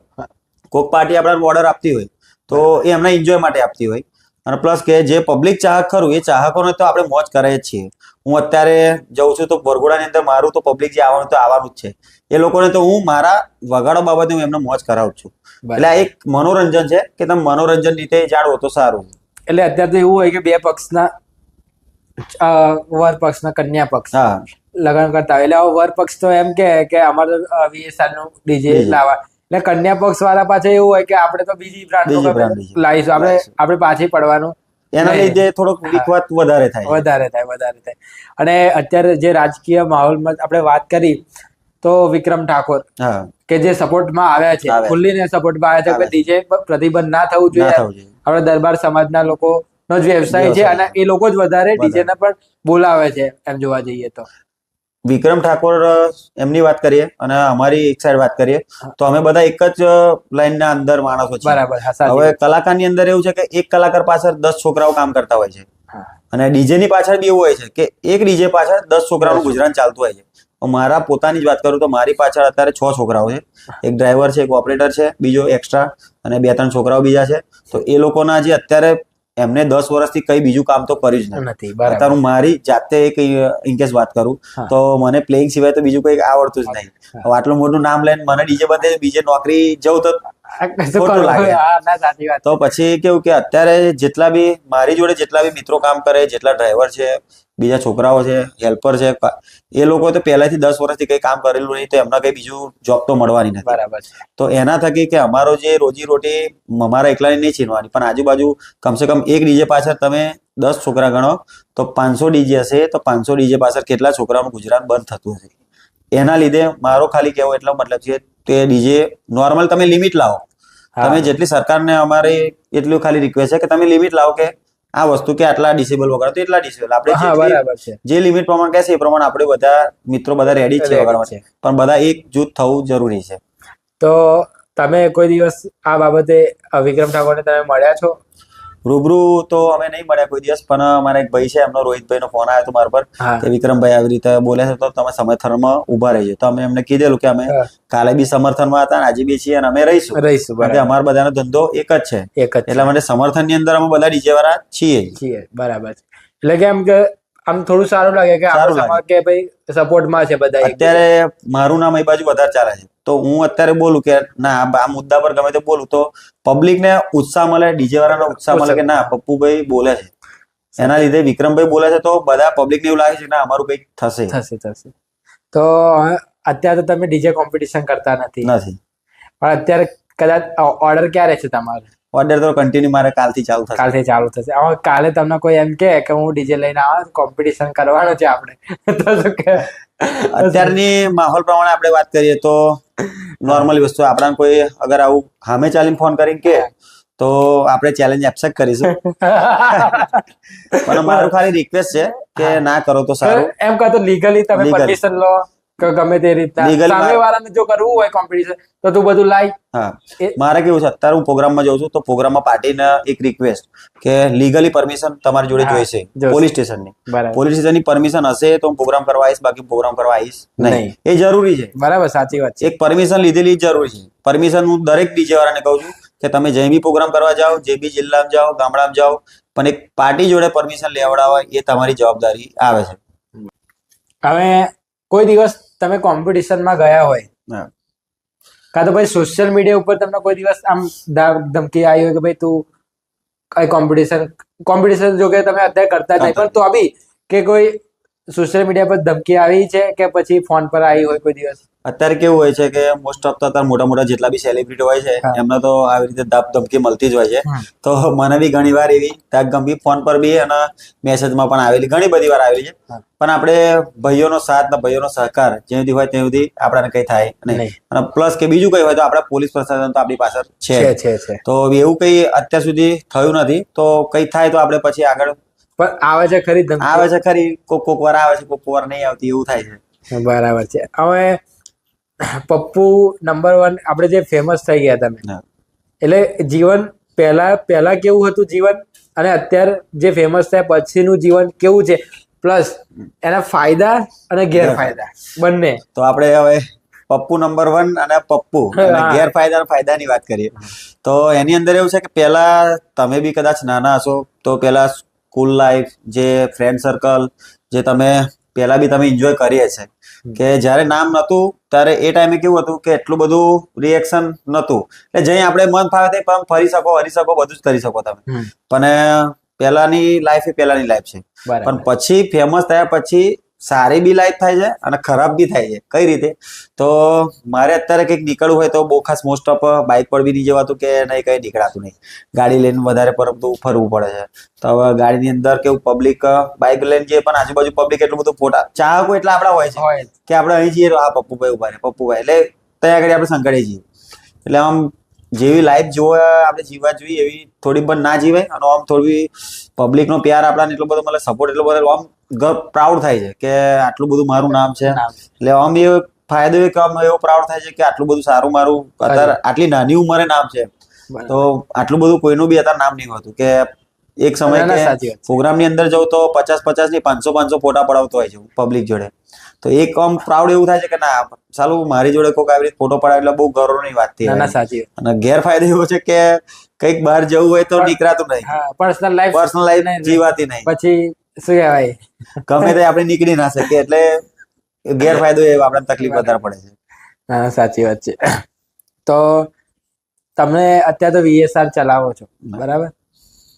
કોઈક પાર્ટી આપણને ઓર્ડર આપતી હોય તો એ એમના એન્જોય માટે આપતી હોય, અને પ્લસ કે જે પબ્લિક ચાહક ખરું એ ચાહકોને તો આપણે મોજ કરાય જ છીએ. હું અત્યારે જઉં છું તો વરઘોડાની અંદર મારું તો પબ્લિક જે આવવાનું તો આવવાનું જ છે, એ લોકોને તો હું મારા વગાડો બાબતે હું એમને મોજ કરાવું છું. એટલે આ એક મનોરંજન છે કે તમે મનોરંજન રીતે જાણવો તો સારું.
એટલે અત્યારે તો એવું હોય કે બે પક્ષના વર પક્ષના કન્યા પક્ષ લગ્ન કરતા હોય, એટલે વર પક્ષ તો એમ કે અમારે વીએસઆર નું ડીજે લાવવા, એટલે કન્યા પક્ષ વાળા પાછળ એવું હોય કે આપણે તો બીજી બ્રાન્ડ લાવીશું, આપણે પાછી પડવાનું,
એના લીધે થોડોક વિખવાદ વધારે થાય.
અને અત્યારે જે રાજકીય માહોલમાં આપણે વાત કરી તો વિક્રમ ઠાકોર કે જે સપોર્ટમાં આવ્યા છે, ખુલ્લીને સપોર્ટમાં આવ્યા છે કે ડીજે પ્રતિબંધ ના થવું જોઈએ, આપણે દરબાર સમાજના લોકોનો જ વ્યવસાય છે અને એ લોકો જ વધારે ડીજે ને પણ બોલાવે છે એમ જોવા જઈએ તો.
વિક્રમ ઠાકોર એમની વાત કરીએ અને અમારી એક સાઈડ વાત કરીએ તો અમે બધા એક જ લાઈનના અંદર માણસો છીએ.
બરાબર.
હવે કલાકારની અંદર એવું છે કે એક કલાકાર પાછળ 10 છોકરાઓ કામ કરતા હોય છે, અને ડીજે ની પાછળ બી એવું હોય છે કે એક ડીજે પાછળ 10 છોકરાઓનું ગુજરાન ચાલતું હોય છે. મારા પોતાની જ વાત કરું તો મારી પાછળ અત્યારે 6 છોકરાઓ છે, એક ડ્રાઈવર છે, એક ઓપરેટર છે, બીજો એક્સ્ટ્રા, અને 2-3 છોકરાઓ બીજા છે. તો એ લોકોના જે અત્યારે એમને 10 વર્ષથી કઈ બીજું કામ તો કર્યું જ નથી. અત્યારે હું મારી જાતે એક ઇનકેસ વાત કરું તો મને પ્લેઇંગ સિવાય તો બીજું કઈ આવડતું જ નહીં. આટલું મોટું નામ લઈને મને ડીજે બંધ બીજે નોકરી જવું તો ખોટું લાગે. તો પછી કેવું કે અત્યારે જેટલા બી મારી જોડે જેટલા બી મિત્રો કામ કરે, જેટલા ડ્રાઈવર છે, બીજા છોકરાઓ છે, હેલ્પર છે, એ લોકો તો પહેલાથી 10 વર્ષથી કઈ કામ કરેલું નહીં, તો એમને કઈ બીજું જોબ તો મળવાની નથી.
બરાબર.
તો એના થકી કે અમારો જે રોજી રોટી અમારા એકલાની નહીં છીનવાની, પણ આજુબાજુ કમસે કમ એક ડીજે પાછળ તમે 10 છોકરા ગણો તો 500 ડીજે હશે, તો 500 ડીજે પાછળ કેટલા છોકરાઓનું ગુજરાન બંધ થતું હશે. એના લીધે મારો ખાલી કહેવો એટલો મતલબ છે કે ડીજે નોર્મલ તમે લિમિટ લાવો. તમે જેટલી સરકારને અમારી એટલું ખાલી રિક્વેસ્ટ છે કે તમે લિમિટ લાવો કે આ વસ્તુ કે આટલા ડિસેબલ વગાડો તો એટલા ડિસેબલ, આપણે જે લિમિટ પ્રમાણે કહેશે એ પ્રમાણે આપણે બધા મિત્રો બધા રેડી છે વગાડવા છે, પણ બધા એક જૂથ થવું જરૂરી છે.
તો તમે કોઈ દિવસ આ બાબતે વિક્રમ ઠાકોરને તમે મળ્યા છો?
રૂબરૂ તો અમે નહીં મળ્યા કોઈ દિવસ, પણ અમારા એક ભાઈ છે, એમનો રોહિતભાઈ નો ફોન આવ્યો હતો મારા પર કે વિક્રમભાઈ આવી રીતે બોલે છે તો તમે સમર્થનમાં ઉભા રહીજો. તો અમે એમને કીધેલું કે અમે કાલે બી સમર્થનમાં હતા, આજે બી છીએ અને અમે રહીશું. અમારા બધાનો ધંધો એક જ છે, એટલા માટે સમર્થન ની અંદર અમે બધા ડીજે વાળા છીએ.
બરાબર. એટલે કે એમ કે આમ થોડું સારું લાગે કે આપણો સમાજ કે ભાઈ સપોર્ટમાં છે બધા.
અત્યારે મારું નામ એ બાજુ વધારે ચાલે છે, તો હું અત્યારે બોલું કે ના આ મુદ્દા પર ગમે તે બોલું તો પબ્લિક ને ઉત્સાહ મળે, ડીજે વાળાનો ઉત્સાહ મળે કે ના પપ્પુભાઈ બોલે છે, એના લીધે વિક્રમભાઈ બોલે છે, તો બધા પબ્લિક ને એવું લાગે છે કે ના અમારું કંઈક થશે.
તો અત્યારે તો તમે ડીજે કોમ્પિટિશન કરતા નથી, પણ અત્યારે કદાચ ઓર્ડર ક્યારે છે તમારે?
ઓર્ડર તો કન્ટિન્યુ મારે કાલથી ચાલુ થશે.
કાલે તમને કોઈ એમ કે હું ડીજે લઈને આવું, કોમ્પિટિશન કરવાનું છે આપણે, તો
અત્યારની માહોલ પ્રમાણે આપણે વાત કરીએ તો નોર્મલી વસ્તુ આપણા કોઈ અગર આવું સામે ચાલીને ફોન કરીને કે તો આપણે ચેલેન્જ એક્સેપ્ટ કરીશું. પણ મારું ખાલી રિક્વેસ્ટ છે કે ના કરો તો સારું.
એમ કહો તો લીગલી તમે
Legally.
પરમિશન લો કે ગમે તે રીતના
Legally
સામે વાળાને જો કરવું હોય કોમ્પિટિશન તો તું બધું લાય.
હા
એ-
મારે કેવું છે અત્યારે હું પ્રોગ્રામમાં જાઉં છું તો પ્રોગ્રામમાં પાર્ટીને એક રિક્વેસ્ટ કે લીગલી પરમિશન તમારી જોડે
હા,
જોઈશે
જોઈશે.
પોલીસ સ્ટેશનની.
બરાબર
પોલીસ સ્ટેશનની પરમિશન હશે તો હું પ્રોગ્રામ કરવા આવીશ, બાકી પ્રોગ્રામ કરવા આવીશ નહીં.
નહીં.
એ જરૂરી છે.
બરાબર સાચી વાત છે.
એક પરમિશન લીધેલી જ જરૂરી છે. પરમિશન હું દરેક ડીજે વાળાને કહું છું કે તમે જે બી પ્રોગ્રામ કરવા જાઓ, જે બી જિલ્લામાં જાઓ, ગામડામાં જાઓ, પણ એક પાર્ટી જોડે પરમિશન લેવડાવો એ તમારી જવાબદારી આવે છે.
હવે કોઈ દિવસ તમે કોમ્પિટિશનમાં ગયા હોય
હા.
કાં તો ભાઈ સોશિયલ મીડિયા ઉપર તમને કોઈ દિવસ આમ ધમકી આવી હોય કે ભાઈ તું કઈ કોમ્પિટિશન જો કે તમે અત્યારે કરતા જ નહીં પણ તો બી કે કોઈ સોશિયલ મીડિયા પર ધમકી આવી છે કે પછી ફોન પર આવી હોય કોઈ દિવસ?
અત્યારે કેવું હોય છે કે મોસ્ટ ઓફ અત્યારે મોટા મોટા જેટલા બી સેલિબ્રિટી હોય છે
હા.
એમને તો આવી રીતે ધમકી મળતી જ હોય છે.
હા.
તો મને બી ઘણી વાર એવી ગંભીર ફોન પર બી અને મેસેજમાં પણ આવેલી ઘણી બધી વાર આવેલી છે.
હા.
પણ આપણે ભાઈઓનો સાથ ને ભાઈઓનો સહકાર જ્યાં સુધી હોય ત્યાં સુધી આપણને કઈ થાય નહીં.
નહીં.
અને પ્લસ કે બીજું કઈ હોય તો આપણા પોલીસ પ્રશાસન તો આપણી પાછળ છે જ.
છે
તો એવું કઈ અત્યાર સુધી થયું નથી. તો કઈ થાય તો આપણે પછી આગળ
પણ આવે છે ખરી ધમકી?
આવે છે ખરી, કોક વાર આવે છે, કોક વાર નહીં આવતી, એવું થાય છે.
બરાબર છે. હવે પપ્પુ નંબર 1 આપણે જે ફેમસ થઈ ગયા તમે
હા.
એટલે જીવન પહેલા કેવું હતું જીવન અને અત્યારે જે ફેમસ થયા પછીનું જીવન કેવું છે, પ્લસ એના ફાયદા અને ગેરફાયદા બંને.
તો આપણે હવે પપ્પુ નંબર 1 અને પપ્પુ અને
હા.
ગેરફાયદા અને ફાયદાની વાત કરીએ તો એની અંદર એવું છે કે પેલા તમે બી કદાચ નાના હશો તો પેલા સ્કૂલ લાઈફ, જે ફ્રેન્ડ સર્કલ, જે તમે પેલા બી તમે એન્જોય કરીએ છે કે જ્યારે નામ નતું ત્યારે એ ટાઈમે કેવું હતું કે એટલું બધું રિએક્શન નતું. એટલે જઈ આપણે મન ફાવે તે પણ ફરી શકો, હરી શકો, બધું જ કરી શકો તમે. પણ પેલાની લાઈફ એ પેલાની લાઈફ છે.
બરાબર.
પણ પછી ફેમસ થયા પછી સારી બી લાઈફ થાય છે અને ખરાબ બી થાય છે. કઈ રીતે? તો મારે અત્યારે કંઈક નીકળવું હોય તો બહુ ખાસ મોસ્ટ ઓફ બાઇક પર બી નહીં જવાતું કે નહીં, કઈ નીકળાતું નહીં. ગાડી લઈને વધારે પરતું ફરવું પડે છે. તો હવે ગાડીની અંદર કેવું પબ્લિક બાઇક લઈને જે પણ આજુબાજુ પબ્લિક એટલું બધું ફોટા ચાહકો એટલા આપણા હોય છે
હોય જ.
કે આપણે અહીં જઈએ તો આ પપ્પુભાઈ ઉભા રહે, પપ્પુભાઈ, એટલે ત્યાં આગળ આપણે સંકળાઈ જઈએ. એટલે આમ જેવી લાઈફ જોવા આપણે જીવવા જોઈએ એવી થોડી પણ ના જીવાય. અને આમ થોડી પબ્લિકનો પ્યાર આપણાને એટલો બધો મળે, સપોર્ટ એટલો બધો, આમ પ્રાઉડ થાય છે કે આટલું બધું મારું નામ છે.
નામ.
એટલે આમ એ ફાયદો એક આમ એવો પ્રાઉડ થાય છે કે આટલું બધું સારું મારું અત્યારે આટલી નાની ઉંમરે નામ છે.
બરાબર.
તો આટલું બધું કોઈનું બી અત્યારે નામ નહીં હોતું કે એક સમય
ના, ના,
કે
સાચી વાત છે.
પ્રોગ્રામની અંદર જાઉં તો 50 ની 500 ફોટા પડાવતો હોય છે પબ્લિક જોડે. તો એક આમ પ્રાઉડ એવું થાય છે કે ના સાલું મારી જોડે કોઈક આવી રીતે ફોટો પડાવે એટલે બહુ ગૌરવની વાત
ના ના
થઈ.
સાચી વાત.
અને ગેરફાયદો એવો છે કે કંઈક બહાર જવું હોય તો નીકળાતું નહીં,
હા પર્સનલ લાઈફ
પર્સનલ લાઈફ જીવાતી નહીં,
પછી શું કહેવાય?
ગમે તે આપણે નીકળી ના શકીએ. એટલે ગેરફાયદો એ આપણને તકલીફ વધારે પડે છે.
ના ના, સાચી વાત છે. તો તમે અત્યારે તો VSR ચલાવો છો બરાબર,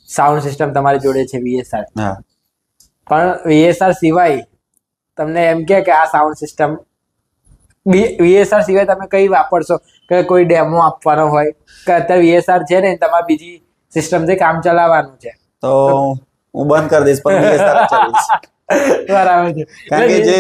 સાઉન્ડ સિસ્ટમ તમારી જોડે છે VSR,
હા.
પણ VSR સિવાય તમને એમ કે આ સાઉન્ડ સિસ્ટમ VSR સિવાય તમે કઈ વાપરશો કે કોઈ ડેમો આપવાનો હોય કે અત્યારે VSR છે ને તમારે બીજી સિસ્ટમથી કામ ચલાવવાનું છે?
તો હું બંધ કરી દઈશ પણ VSR જ ચલાવીશ.
બરાબર છે.
કારણ કે જે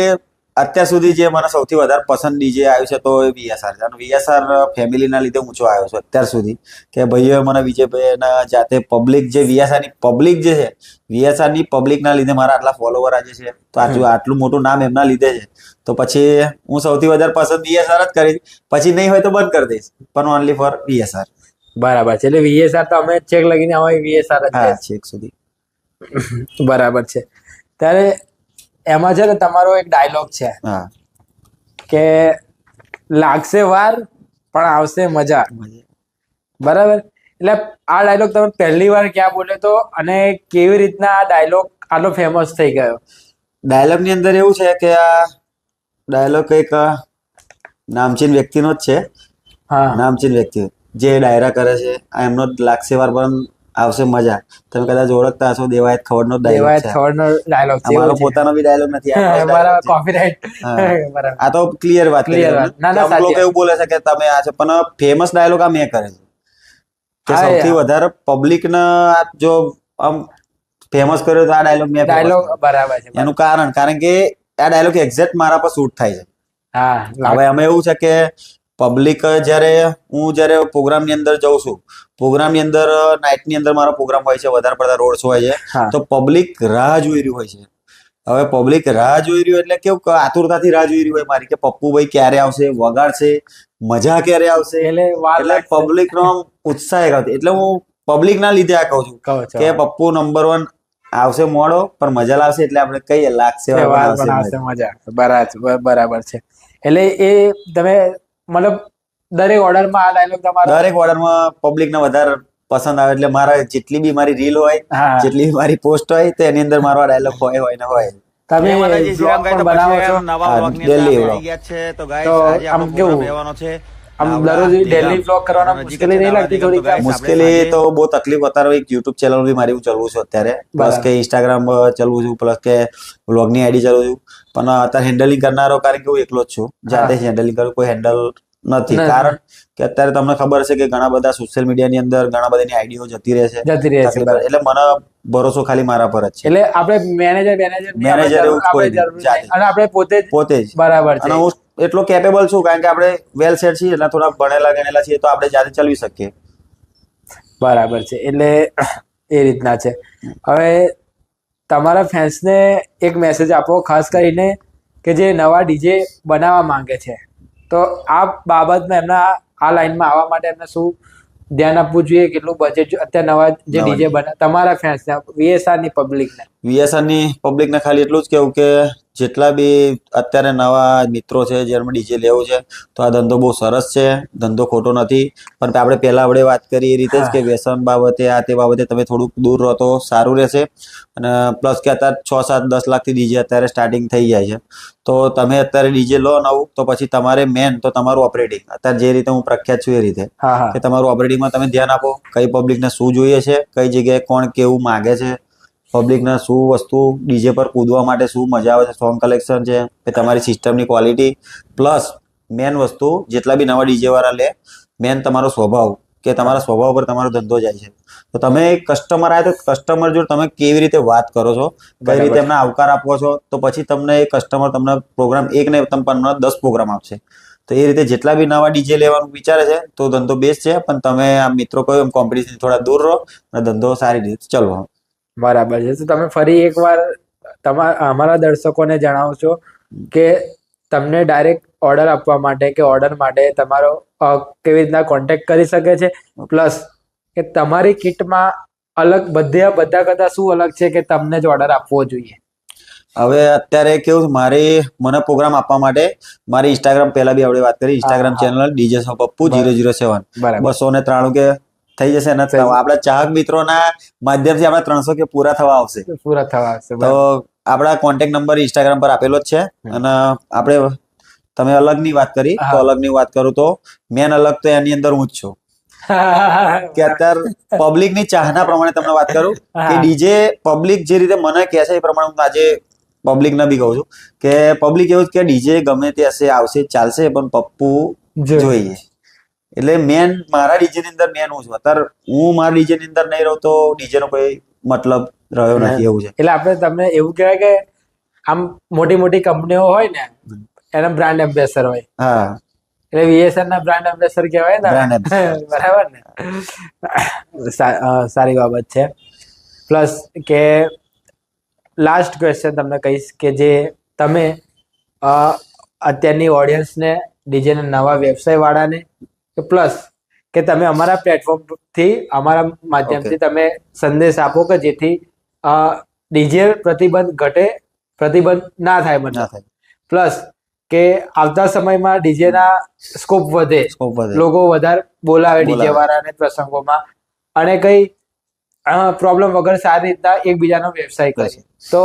અત્યાર સુધી જે મને સૌથી વધારે પસંદ ડીજે આવ્યું છે તો એ VSR છે. અને VSR ફેમિલીના લીધે ઊંચો આવ્યો છે અત્યાર સુધી કે ભાઈઓ મને વિજયભાઈના જાતે પબ્લિક જે VSR ની પબ્લિક જે છે, VSR ની પબ્લિકના લીધે મારા આટલા ફોલોવર આજે છે, તો આટલું મોટું નામ એમના લીધે છે. તો પછી હું સૌથી વધારે પસંદ VSR જ કરીશ. પછી નહીં હોય તો બંધ કરી દઈશ, પણ ઓનલી ફોર VSR.
બરાબર છે. એટલે VSR તો અમે ચેક લગીને હવે VSR જ
હા,
છે.
છેક સુધી.
બરાબર છે. ત્યારે એમાં છે ને તમારો એક ડાયલોગ છે
હા.
કે લાગશે વાર પણ આવશે મજા, બરાબર? એટલે આ ડાયલોગ તમે પહેલી વાર ક્યાં બોલ્યો તો અને કેવી રીતના આ ડાયલોગ આટલો ફેમસ થઈ ગયો?
ડાયલોગ ની અંદર એવું છે કે આ ડાયલોગ એક નામચીન વ્યક્તિનો જ છે.
હા
નામચીન વ્યક્તિ જે ડાયરા કરે છે આ એમનો જ લાગશે વાર પણ આવશે મજા. તમે કદાચ ઓળખતા હશો, દેવાયત ખવડનો ડાયલોગ
દેવાયત
છે.
ખવડનો ડાયલોગ છે.
અમારો પોતાનો બી ડાયલોગ નથી, આપણો જ
બરાબર,
dialogue છે.
કોપીરાઇટ.
હા.
બરાબર.
આ તો ક્લિયર વાત
Clear
કરી
વાત. ના, ના,
અમુક
સાચી
લોકો એવું બોલે છે કે તમે આ છે, પણ ફેમસ ડાયલોગ આ મેં કરે છે કે
હા,
સૌથી
યાર.
વધારે પબ્લિક જો આમ ફેમસ કર્યો તો આ ડાયલોગ મેં famous
ડાયલોગ
કર્યો.
બરાબર છે.
એનું કારણ કે આ ડાયલોગ એક્ઝેક્ટ મારા પર શૂટ થાય છે.
હા
હવે અમે એવું છે કે પબ્લિક જ્યારે પ્રોગ્રામની અંદર જઉં છું, પ્રોગ્રામની અંદર નાઇટની અંદર મારો પ્રોગ્રામ હોય છે, વધારે પડતા રોડ શો હોય
હા.
છે, તો પબ્લિક રાહ જોઈ રહ્યું હોય છે. હવે પબ્લિક રાહ જોઈ રહ્યું એટલે કેવું કે આતુરતાથી રાહ જોઈ રહ્યું હોય મારી કે પપ્પુભાઈ ક્યારે આવશે, વગાડશે, મજા ક્યારે આવશે,
એટલે વાર
એટલે
લાગશે.
પબ્લિક નો ઉત્સાહ એક એટલે હું પબ્લિક ના લીધે આ કહું છું
કહો છો
કે પપ્પુ નંબર 1 આવશે મોડો પણ મજા લાવશે, એટલે આપણે કહીએ લાગશે
વાર પણ આવશે મજા. બરાબર છે. એટલે એ તમે મતલબ દરેક ઓર્ડરમાં આ ડાયલોગ તમારો
દરેક ઓર્ડરમાં પબ્લિક ને વધારે પસંદ આવે એટલે મારા જેટલી બી મારી રીલ હોય,
હા.
જેટલી બી મારી પોસ્ટ હોય તો એની અંદર મારો આ ડાયલોગ હોય ને હોય.
તમે vlog પણ બનાવો છો
હા, daily vlog.
તો આમ કેવું આમ દરરોજ ડેલી વ્લોગ કરવાના મુશ્કેલી નહીં લાગતી થોડીક આમ?
મુશ્કેલી તો બહુ તકલીફ અત્યારે એક યુટ્યુબ ચેનલ બી મારી હું ચલાવું છું અત્યારે, પ્લસ કે ઇન્સ્ટાગ્રામ ચલાવું છું, પ્લસ કે વ્લોગની આઈડી ચલાવું છું, પણ અત્યારે હેન્ડલિંગ કરનારો કારણ કે હું એકલો જ છું, જાતે જ હેન્ડલિંગ કરું, કોઈ હેન્ડલ નથી. કારણ કે અત્યારે તમને ખબર છે કે ઘણા બધા સોશિયલ મીડિયાની અંદર ઘણા બધાની આઈડીઓ જતી રહે છે, એટલે મને ભરોસો ખાલી મારા પર જ છે.
એટલે આપણે મેનેજર
મેનેજર એવું કોઈ નહીં, જાતે.
અને આપણે પોતે જ બરાબર છે.
અને હું એટલો કેપેબલ છું કારણ કે આપણે વેલ સેટ છીએ, એટલે થોડા ભણેલા ગણેલા છીએ, તો આપણે જાતે ચલાવી શકીએ.
બરાબર છે. એટલે એ રીતના છે. હવે તમારા ફેન્સને એક મેસેજ આપો, ખાસ કરીને કે જે નવા ડીજે બનાવવા માંગે છે, તો આ બાબતમાં એમના આ લાઈનમાં આવવા માટે એમને શું ધ્યાન આપવું જોઈએ, કેટલું બજેટ અત્યારે નવા જે ડીજે બને તમારા ફેન્સને, VSR ની પબ્લિકને?
VSR ની પબ્લિકને ખાલી એટલું જ કેવું કે જેટલા બી અત્યારે નવા મિત્રો છે જેમને ડીજે લેવું છે, તો આ ધંધો બહુ સરસ છે, ધંધો ખોટો નથી, પણ આપણે વાત કરી એ રીતે જ કે વ્યસન બાબતે આ તે બાબતે તમે થોડુંક દૂર રહો તો સારું રહેશે. અને પ્લસ કે અત્યારે 6-7-10 લાખથી ડીજે અત્યારે સ્ટાર્ટિંગ થઈ જાય છે, તો તમે અત્યારે ડીજે લો નવું, તો પછી તમારે મેન તો તમારું ઓપરેટિંગ, અત્યારે જે રીતે હું પ્રખ્યાત છું એ રીતે કે તમારું ઓપરેટિંગમાં તમે ધ્યાન આપો, કઈ પબ્લિકને શું જોઈએ છે, કઈ જગ્યાએ કોણ કેવું માગે છે, પબ્લિકને શું વસ્તુ ડીજે પર કૂદવા માટે શું મજા આવે છે, સોંગ કલેક્શન છે કે તમારી સિસ્ટમની ક્વોલિટી, પ્લસ મેન વસ્તુ જેટલા બી નવા ડીજે વાળા લે, મેન તમારો સ્વભાવ, કે તમારા સ્વભાવ પર તમારો ધંધો જાય છે. તો તમે કસ્ટમર આવે તો કસ્ટમર જોડે તમે કેવી રીતે વાત કરો છો, કઈ રીતે એમને આવકાર આપો છો, તો પછી તમને એ કસ્ટમર તમને પ્રોગ્રામ એક ને તમને 10 પ્રોગ્રામ આપશે. તો એ રીતે જેટલા બી નવા ડીજે લેવાનું વિચારે છે તો ધંધો બેસ્ટ છે, પણ તમે આ મિત્રો કહ્યું એમ કોમ્પિટિશન થોડા દૂર રહો અને ધંધો સારી રીતે ચલવો.
બરાબર છે. તો તમે ફરી એકવાર અમારા દર્શકોને જણાવો છો કે તમને ડાયરેક્ટ ઓર્ડર આપવા માટે કે ઓર્ડર માટે તમારો કેવી રીતના કોન્ટેક્ટ કરી શકે છે, પ્લસ કે તમારી કિટમાં અલગ બધા કરતા શું અલગ છે કે તમને જ ઓર્ડર આપવો જોઈએ?
હવે અત્યારે કેવું, મને પ્રોગ્રામ આપવા માટે મારી ઇન્સ્ટાગ્રામ પહેલા બી આપણે વાત કરી, ઇન્સ્ટાગ્રામ ચેનલ DJ પપ્પુ 007, 293 કે થઈ જશે ને, આપણા ચાહક મિત્રોના માધ્યમથી આપણા 300 કે પૂરા થવા આવશે. તો આપણા કોન્ટેક્ટ નંબર ઇન્સ્ટાગ્રામ પર આપેલો જ છે. અને આપણે તમે અલગની વાત કરી તો અલગની વાત કરું તો મેન અલગ તો એની અંદર હું જ છું કે અત્યારે પબ્લિકની ચાહના પ્રમાણે તમને વાત કરું કે ડીજે પબ્લિક જે રીતે મને કહે છે એ પ્રમાણે હું આજે પબ્લિકને બી કહું છું કે પબ્લિક એવું કે ડીજે ગમે તે હશે, આવશે, ચાલશે, પણ પપ્પુ જોઈએ. એટલે મેન મારા ડીજે ની અંદર મેન હું છું. અત્યારે હું મારા ડીજે ની અંદર નહીં રહું તો ડીજે નો કોઈ મતલબ રહ્યો નથી, એવું છે.
એટલે આપણે તમને એવું કહેવાય કે આમ મોટી કંપનીઓ હોય ને એના બ્રાન્ડ એમ્બેસેડર હોય.
હા,
એટલે VSR ના બ્રાન્ડ એમ્બેસેડર કહેવાય ને, બરાબર ને? સારી બાબત છે. પ્લસ કે લાસ્ટ ક્વેશ્ચન તમને કહીશ કે જે તમે અત્યારની ઓડિયન્સને, ડીજેના નવા વ્યવસાય વાળાને, પ્લસ કે તમે અમારા પ્લેટફોર્મથી, અમારા માધ્યમથી તમે સંદેશ આપો કે જેથી ડીજે પ્રતિબંધ ના થાય, મતલબ પ્લસ કે આવતા સમયમાં ડીજેના સ્કોપ વધે, લોકો વધારે બોલાવે ડીજે વાળાને પ્રસંગોમાં, અને કઈ પ્રોબ્લેમ વગર સારી રીતના એકબીજાનો વ્યવસાય કરે. તો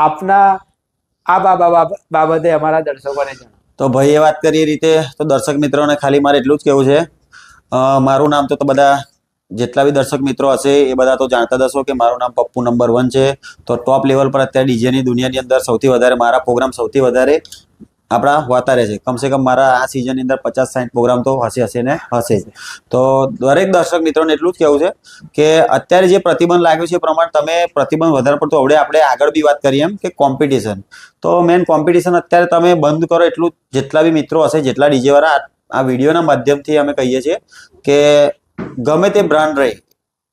આપના આ બાબતે અમારા દર્શકોને જણાવો.
તો ભાઈ એ વાત કરી એ રીતે તો દર્શક મિત્રોને ખાલી મારે એટલું જ કહેવું છે, મારું નામ તો બધા જેટલા બી દર્શક મિત્રો હશે એ બધા તો જાણતા જ હશો કે મારું નામ પપ્પુ નંબર 1 છે. તો ટોપ લેવલ પર અત્યારે ડીજેની દુનિયાની અંદર સૌથી વધારે મારા પ્રોગ્રામ સૌથી વધારે આપણા હોતા રહે છે. કમસે કમ મારા આ સિઝનની અંદર 50-60 પ્રોગ્રામ તો હશે ને હશે જ. તો દરેક દર્શક મિત્રોને એટલું જ કહેવું છે કે અત્યારે જે પ્રતિબંધ લાગ્યું છે એ પ્રમાણે તમે પ્રતિબંધ વધારે પડતો હવે આપણે આગળ બી વાત કરીએ એમ કે કોમ્પિટિશન, તો મેન કોમ્પિટિશન અત્યારે તમે બંધ કરો. એટલું જેટલા બી મિત્રો હશે, જેટલા ડીજે વાળા આ વિડીયોના માધ્યમથી અમે કહીએ છીએ કે ગમે તે બ્રાન્ડ રહે,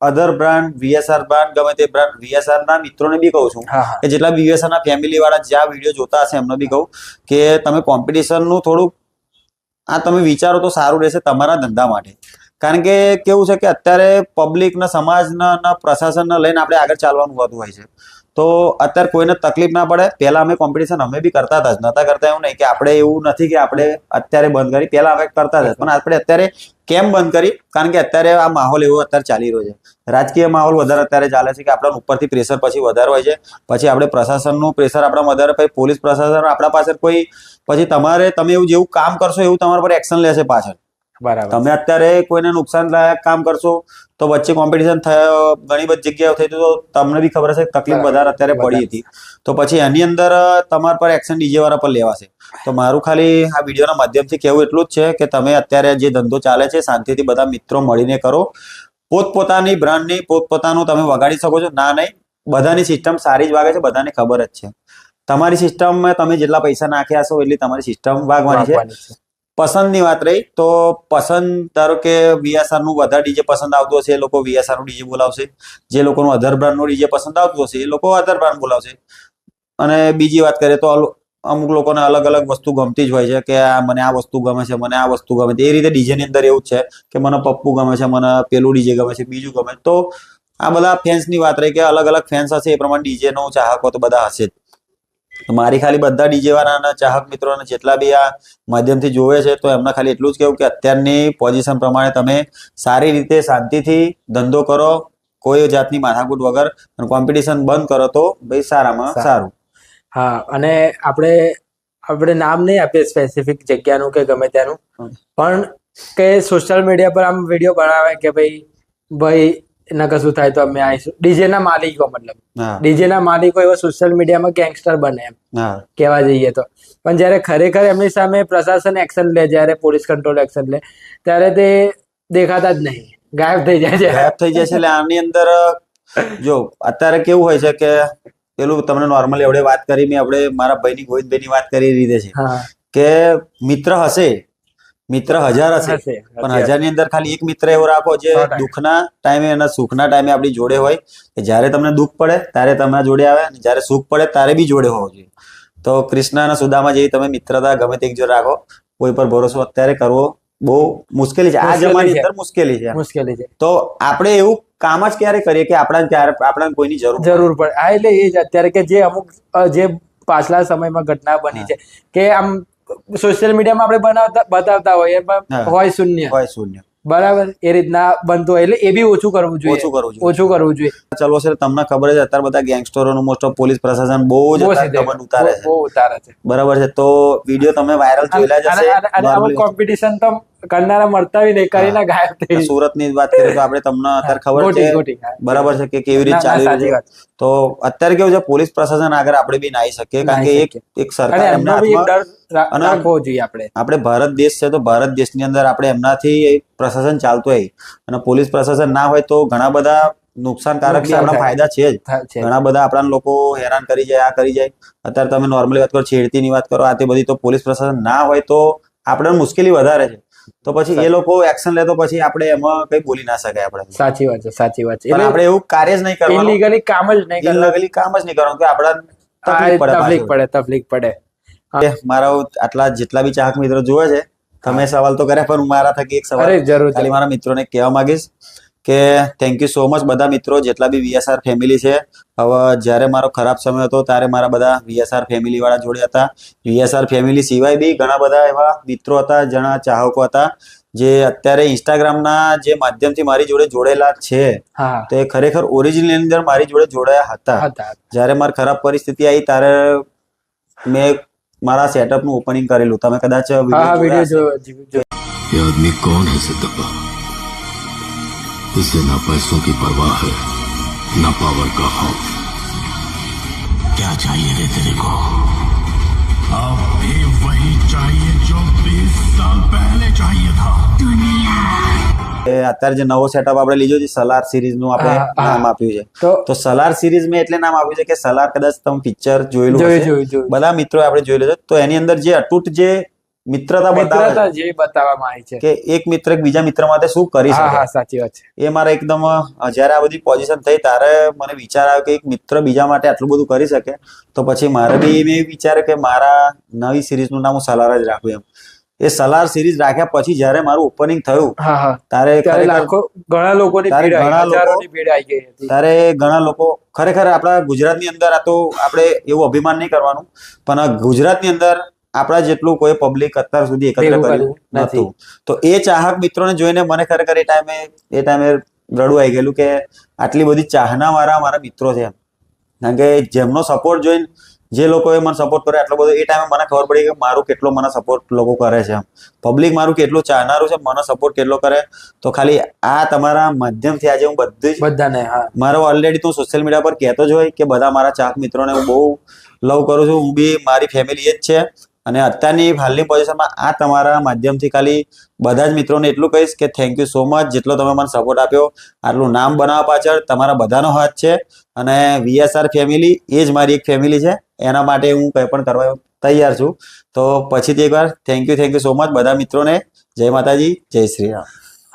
અધર બ્રાન્ડ, VSR બ્રાન્ડ, ગમે તે બ્રાન્ડ, VSR ના મિત્રોને બી કહું છું કે જેટલા બી VSR ના ફેમિલી વાળા જે આ વિડીયો જોતા હશે એમને બી કહું કે તમે કોમ્પિટિશનનું થોડુંક આ તમે વિચારો તો સારું રહેશે તમારા ધંધા માટે. કારણ કે કેવું છે કે અત્યારે પબ્લિકના, સમાજના, પ્રશાસનને લઈને આપણે આગળ ચાલવાનું હોતું હોય છે. તો અત્યારે કોઈને તકલીફ ના પડે. પહેલા અમે કોમ્પિટિશન અમે બી કરતા હતા, નતા કરતા એવું નહીં કે આપણે એવું નથી કે આપણે અત્યારે બંધ કરી, પહેલા અમે કરતા હતા. પણ આપણે અત્યારે કેમ બંધ કરી? કારણ કે અત્યારે આ માહોલ એવો અત્યારે ચાલી રહ્યો છે, રાજકીય માહોલ વધારે અત્યારે ચાલે છે કે આપણા ઉપરથી પ્રેશર પછી વધારે હોય છે. પછી આપણે પ્રશાસનનું પ્રેશર આપણા વધારે, પછી પોલીસ પ્રશાસન આપણા પાસે કોઈ, પછી તમે એવું જેવું કામ કરશો એવું તમારા પર એક્શન લેશે પાછળ.
બરાબર.
તમે અત્યારે કોઈને નુકસાનદાયક કામ કરશો તો વચ્ચે કોમ્પિટિશન થયો, ઘણી બધી જગ્યાએ થઈ, તો તમને બી ખબર હશે તકલીફ વધારે અત્યારે પડી હતી. તો પછી એની અંદર તમારા પર એક્શન ડીજે વાળા પર લેવાશે. તો મારું ખાલી આ વિડીયોના માધ્યમથી કહેવું એટલું જ છે કે તમે અત્યારે જે ધંધો ચાલે છે શાંતિથી બધા મિત્રો મળીને કરો. પોતપોતાની બ્રાન્ડની પોતપોતાનું તમે વગાડી શકો છો. ના નહીં, બધાની સિસ્ટમ સારી જ વાગે છે, બધાને ખબર જ છે. તમારી સિસ્ટમમાં તમે જેટલા પૈસા નાખ્યા છો એટલી તમારી સિસ્ટમ વાગવાની છે. પસંદની વાત રહી તો પસંદ, ધારો કે VSR નું વધારે ડીજે પસંદ આવતું હશે એ લોકો VSR નું ડીજે બોલાવશે, જે લોકોનું અધર બ્રાન્ડ નું ડીજે પસંદ આવતું હશે એ લોકો અધર બ્રાન્ડ બોલાવશે. અને બીજી વાત કરીએ તો અમુક લોકોને અલગ અલગ વસ્તુ ગમતી જ હોય છે કે મને આ વસ્તુ ગમે છે, મને આ વસ્તુ ગમે છે. એ રીતે ડીજે ની અંદર એવું જ છે કે મને પપ્પુ ગમે છે, મને પેલું ડીજે ગમે છે, બીજું ગમે. તો આ બધા ફેન્સની વાત રહી કે અલગ અલગ ફેન્સ હશે એ પ્રમાણે ડીજે નો ચાહકો તો બધા હશે જ. મારી ખાલી બધા ડીજે વાળાના ચાહક મિત્રોને જેટલા બી આ માધ્યમથી જોવે છે તો એમને ખાલી એટલું જ કહેવું કે અત્યારની પોઝિશન પ્રમાણે તમે સારી રીતે શાંતિથી ધંધો કરો, કોઈ જાતની માથાકૂટ વગર, અને કોમ્પિટિશન બંધ કરો તો ભાઈ સારામાં સારું.
હા, અને આપણે નામ નહીં આપીએ સ્પેસિફિક જગ્યાનું કે ગમે ત્યાંનું, પણ કે સોશિયલ મીડિયા પર આમ વિડીયો બનાવે કે ભાઈ એના કશું થાય તો અમે આવીશું. ડીજે ના માલિકો, મતલબ ડીજે ના માલિકો એવા સોશિયલ મીડિયામાં ગેંગસ્ટર બને એમ કહેવા જઈએ તો. પણ જયારે ખરેખર એમની સામે પ્રશાસન એક્શન લે, જયારે પોલીસ કંટ્રોલ એક્શન લે, ત્યારે તે દેખાતા જ નહીં, ગાયબ થઈ જાય છે.
એટલે આની અંદર જો અત્યારે કેવું હોય છે કે પેલું તમને નોર્મલી આપણે વાત કરી, મેં આપણે મારા ભાઈની ગોવિંદભાઈની વાત કરી એ રીતે છે કે મિત્ર હશે, મિત્ર 1000 હશે, પણ 1000 ની અંદર ખાલી એક મિત્ર એવો રાખો જે દુઃખના ટાઈમે અને સુખના ટાઈમે આપણી જોડે હોય. કે જ્યારે તમને દુઃખ પડે ત્યારે તમારા જોડે આવે, અને જ્યારે સુખ પડે ત્યારે બી જોડે હોવો જોઈએ. તો કૃષ્ણ અને સુદામા જેવી તમે મિત્રતા ગમે તે જોડે રાખો. કોઈ પર ભરોસો અત્યારે કરવો બહુ મુશ્કેલી છે, આ જમાનાની અંદર મુશ્કેલી છે. તો આપણે એવું કામ જ ક્યારે કરીએ કે આપણા કોઈની જરૂર
પડે. હા, એટલે એ જ અત્યારે કે જે અમુક જે પાછલા સમયમાં ઘટના બની છે કે આમ સોશિયલ મીડિયામાં આપણે બતાવતા હોઈએ પણ હોય શૂન્ય, બરાબર, એ રીતના બનતું હોય. એટલે એ બી ઓછું કરવું જોઈએ.
ચલો સર, તમને ખબર છે અત્યારે બધા ગેંગસ્ટરોનું મોસ્ટ ઓફ પોલીસ પ્રશાસન બહુ જ ઉતારે છે, બરાબર છે. તો વિડીયો તમે વાયરલ જોયેલા જ હશે.
કોમ્પિટિશન તો કરનારા મળતા બી નહીં, કરીને ગાયબ થઈ.
સુરત ની વાત કરીએ તો આપણે તમને અત્યારે ખબર છે, બરાબર છે, કે કેવી રીતે ચાલી રહ્યું છે. તો અત્યારે કેવું છે, પોલીસ પ્રશાસન આગળ આપણે બી ના આવી શકીએ, કારણ કે એક સરકાર એમના હાથમાં, આપણે ભારત દેશ છે તો ભારત દેશની અંદર આપણે એમનાથી પ્રશાસન ચાલતું હોય, અને પોલીસ પ્રશાસન ના હોય તો ઘણા બધા નુકસાનકારક છે, આપણા ફાયદા છે જ. ઘણા બધા આપણા લોકો હેરાન કરી જાય, આ કરી જાય. અત્યારે તમે નોર્મલી વાત કરો, છેડતીની વાત કરો, આ તે બધી, તો પોલીસ પ્રશાસન ના હોય તો આપણે મુશ્કેલી વધારે છે. તો પછી એ લોકો એક્શન લે તો પછી આપણે એમાં કઈ બોલી ના શકાય આપણે.
સાચી વાત છે.
એટલે આપણે એવું કાર્ય જ નહીં કરવાનું,
ઇલીગલી કામ જ નહીં
કરવાનું કે આપણા
તકલીફ પડે.
મારા આટલા જેટલા બી ચાહક મિત્રો જોવે છે, તમે સવાલ તો કર્યા, પણ મારા થકી એક સવાલ ખાલી મારા મિત્રોને કહેવા માંગીશ કે થેન્ક યુ સો મચ બધા મિત્રો, જેટલા બી VSR ફેમિલી છે. હવે જ્યારે મારો ખરાબ સમય હતો ત્યારે મારા બધા VSR ફેમિલી વાળા જોડે હતા. VSR ફેમિલી સિવાય બી ઘણા બધા એવા મિત્રો હતા, ઘણા ચાહકો હતા જે અત્યારે ઇન્સ્ટાગ્રામના જે માધ્યમથી મારી જોડે જોડેલા છે. તો એ ખરેખર ઓરિજિનલ અંદર મારી જોડે જોડાયા હતા. જ્યારે મારી ખરાબ પરિસ્થિતિ આવી ત્યારે મેં મારા સેટઅપનું ઓપનિંગ કરેલું. તમે કદાચ
વિડીયો
आदमी कौन है सितब्बा? इसे ना पैसों की परवाह है, ना पावर का खौफ. क्या चाहिए रे तेरे को? अब भी वही चाहिए जो 20 साल पहले चाहिए था।
એ અત્યારે જે નવો સેટઅપ આપણે લીધો છે સલાર સિરીઝ નું આપણે
હા, હા.
નામ આપ્યું છે.
તો
તો સલાર સિરીઝ મેં એટલે નામ આપ્યું છે કે સલાર કદાચ તમે પિક્ચર જોયેલું
જોયું.
હશે. બધા મિત્રો આપણે જોયેલું છે. તો એની અંદર જે અતૂટ જે મિત્રતા બતાવે
મિત્રતા
છે
જે બતાવવામાં આવી છે.
કે એક મિત્ર એક બીજા મિત્ર માટે શું કરી
હા હા
શકે,
સાચી વાત છે.
એ મારા એકદમ જ્યારે આ બધી પોઝિશન થઈ ત્યારે મને વિચાર આવ્યો કે એક મિત્ર બીજા માટે આટલું બધું કરી શકે, તો પછી મારે બી મેં વિચાર્યું કે મારા નવી સિરીઝનું નામ હું સલાર જ રાખું એમ. એ સલાર સિરીઝ રાખ્યા પછી જ્યારે મારું ઓપનિંગ થયું
હા હા
ત્યારે
ત્યારે
ખરેખર
ઘણા લોકોની
ત્યારે
ભીડ આવી,
ઘણા લોકો-
હજારોની ભીડ આવી ગઈ હતી.
ત્યારે ઘણા લોકો ખરેખર આપણા ગુજરાતની અંદર આ તો આપણે એવું અભિમાન નહીં કરવાનું, પણ આ ગુજરાતની અંદર આપણા જેટલું કોઈ પબ્લિક અત્યાર સુધી એકત્ર
ભેગું
કર્યું
કર્યું નથી.
નતું. તો એ ચાહક મિત્રોને જોઈને મને ખરેખર એ ટાઈમે રડવું આવી ગયેલું કે આટલી બધી ચાહના મારા મિત્રો છે એમ. કારણ કે જેમનો સપોર્ટ જોઈને જે લોકોએ મને સપોર્ટ કર્યો આટલો બધો, એ ટાઈમે મને ખબર પડી કે મારું કેટલો મને સપોર્ટ લોકો કરે છે એમ. પબ્લિક મારું કેટલું ચાહનારું છે, મને સપોર્ટ કેટલો કરે. તો ખાલી આ તમારા માધ્યમથી આજે હું બધી જ
બધાને હા
મારો ઓલરેડી તો સોશિયલ મીડિયા પર કહેતો જ હોય કે બધા મારા ચાહક મિત્રોને હું બહુ લવ કરું છું. હું બી મારી ફેમિલી એ જ છે. અને અત્યારની હાલની પોઝિશનમાં આ તમારા માધ્યમથી ખાલી બધા જ મિત્રોને એટલું કહીશ કે થેન્ક યુ સો મચ, જેટલો તમે મને સપોર્ટ આપ્યો. આટલું નામ બનાવવા પાછળ તમારા બધાનો હાથ છે. અને VSR ફેમિલી એ જ મારી એક ફેમિલી છે. એના માટે હું કંઈ પણ કરવા તૈયાર છું. તો પછીથી એકવાર થેન્ક યુ સો મચ બધા મિત્રોને. જય માતાજી, જય શ્રી રામ.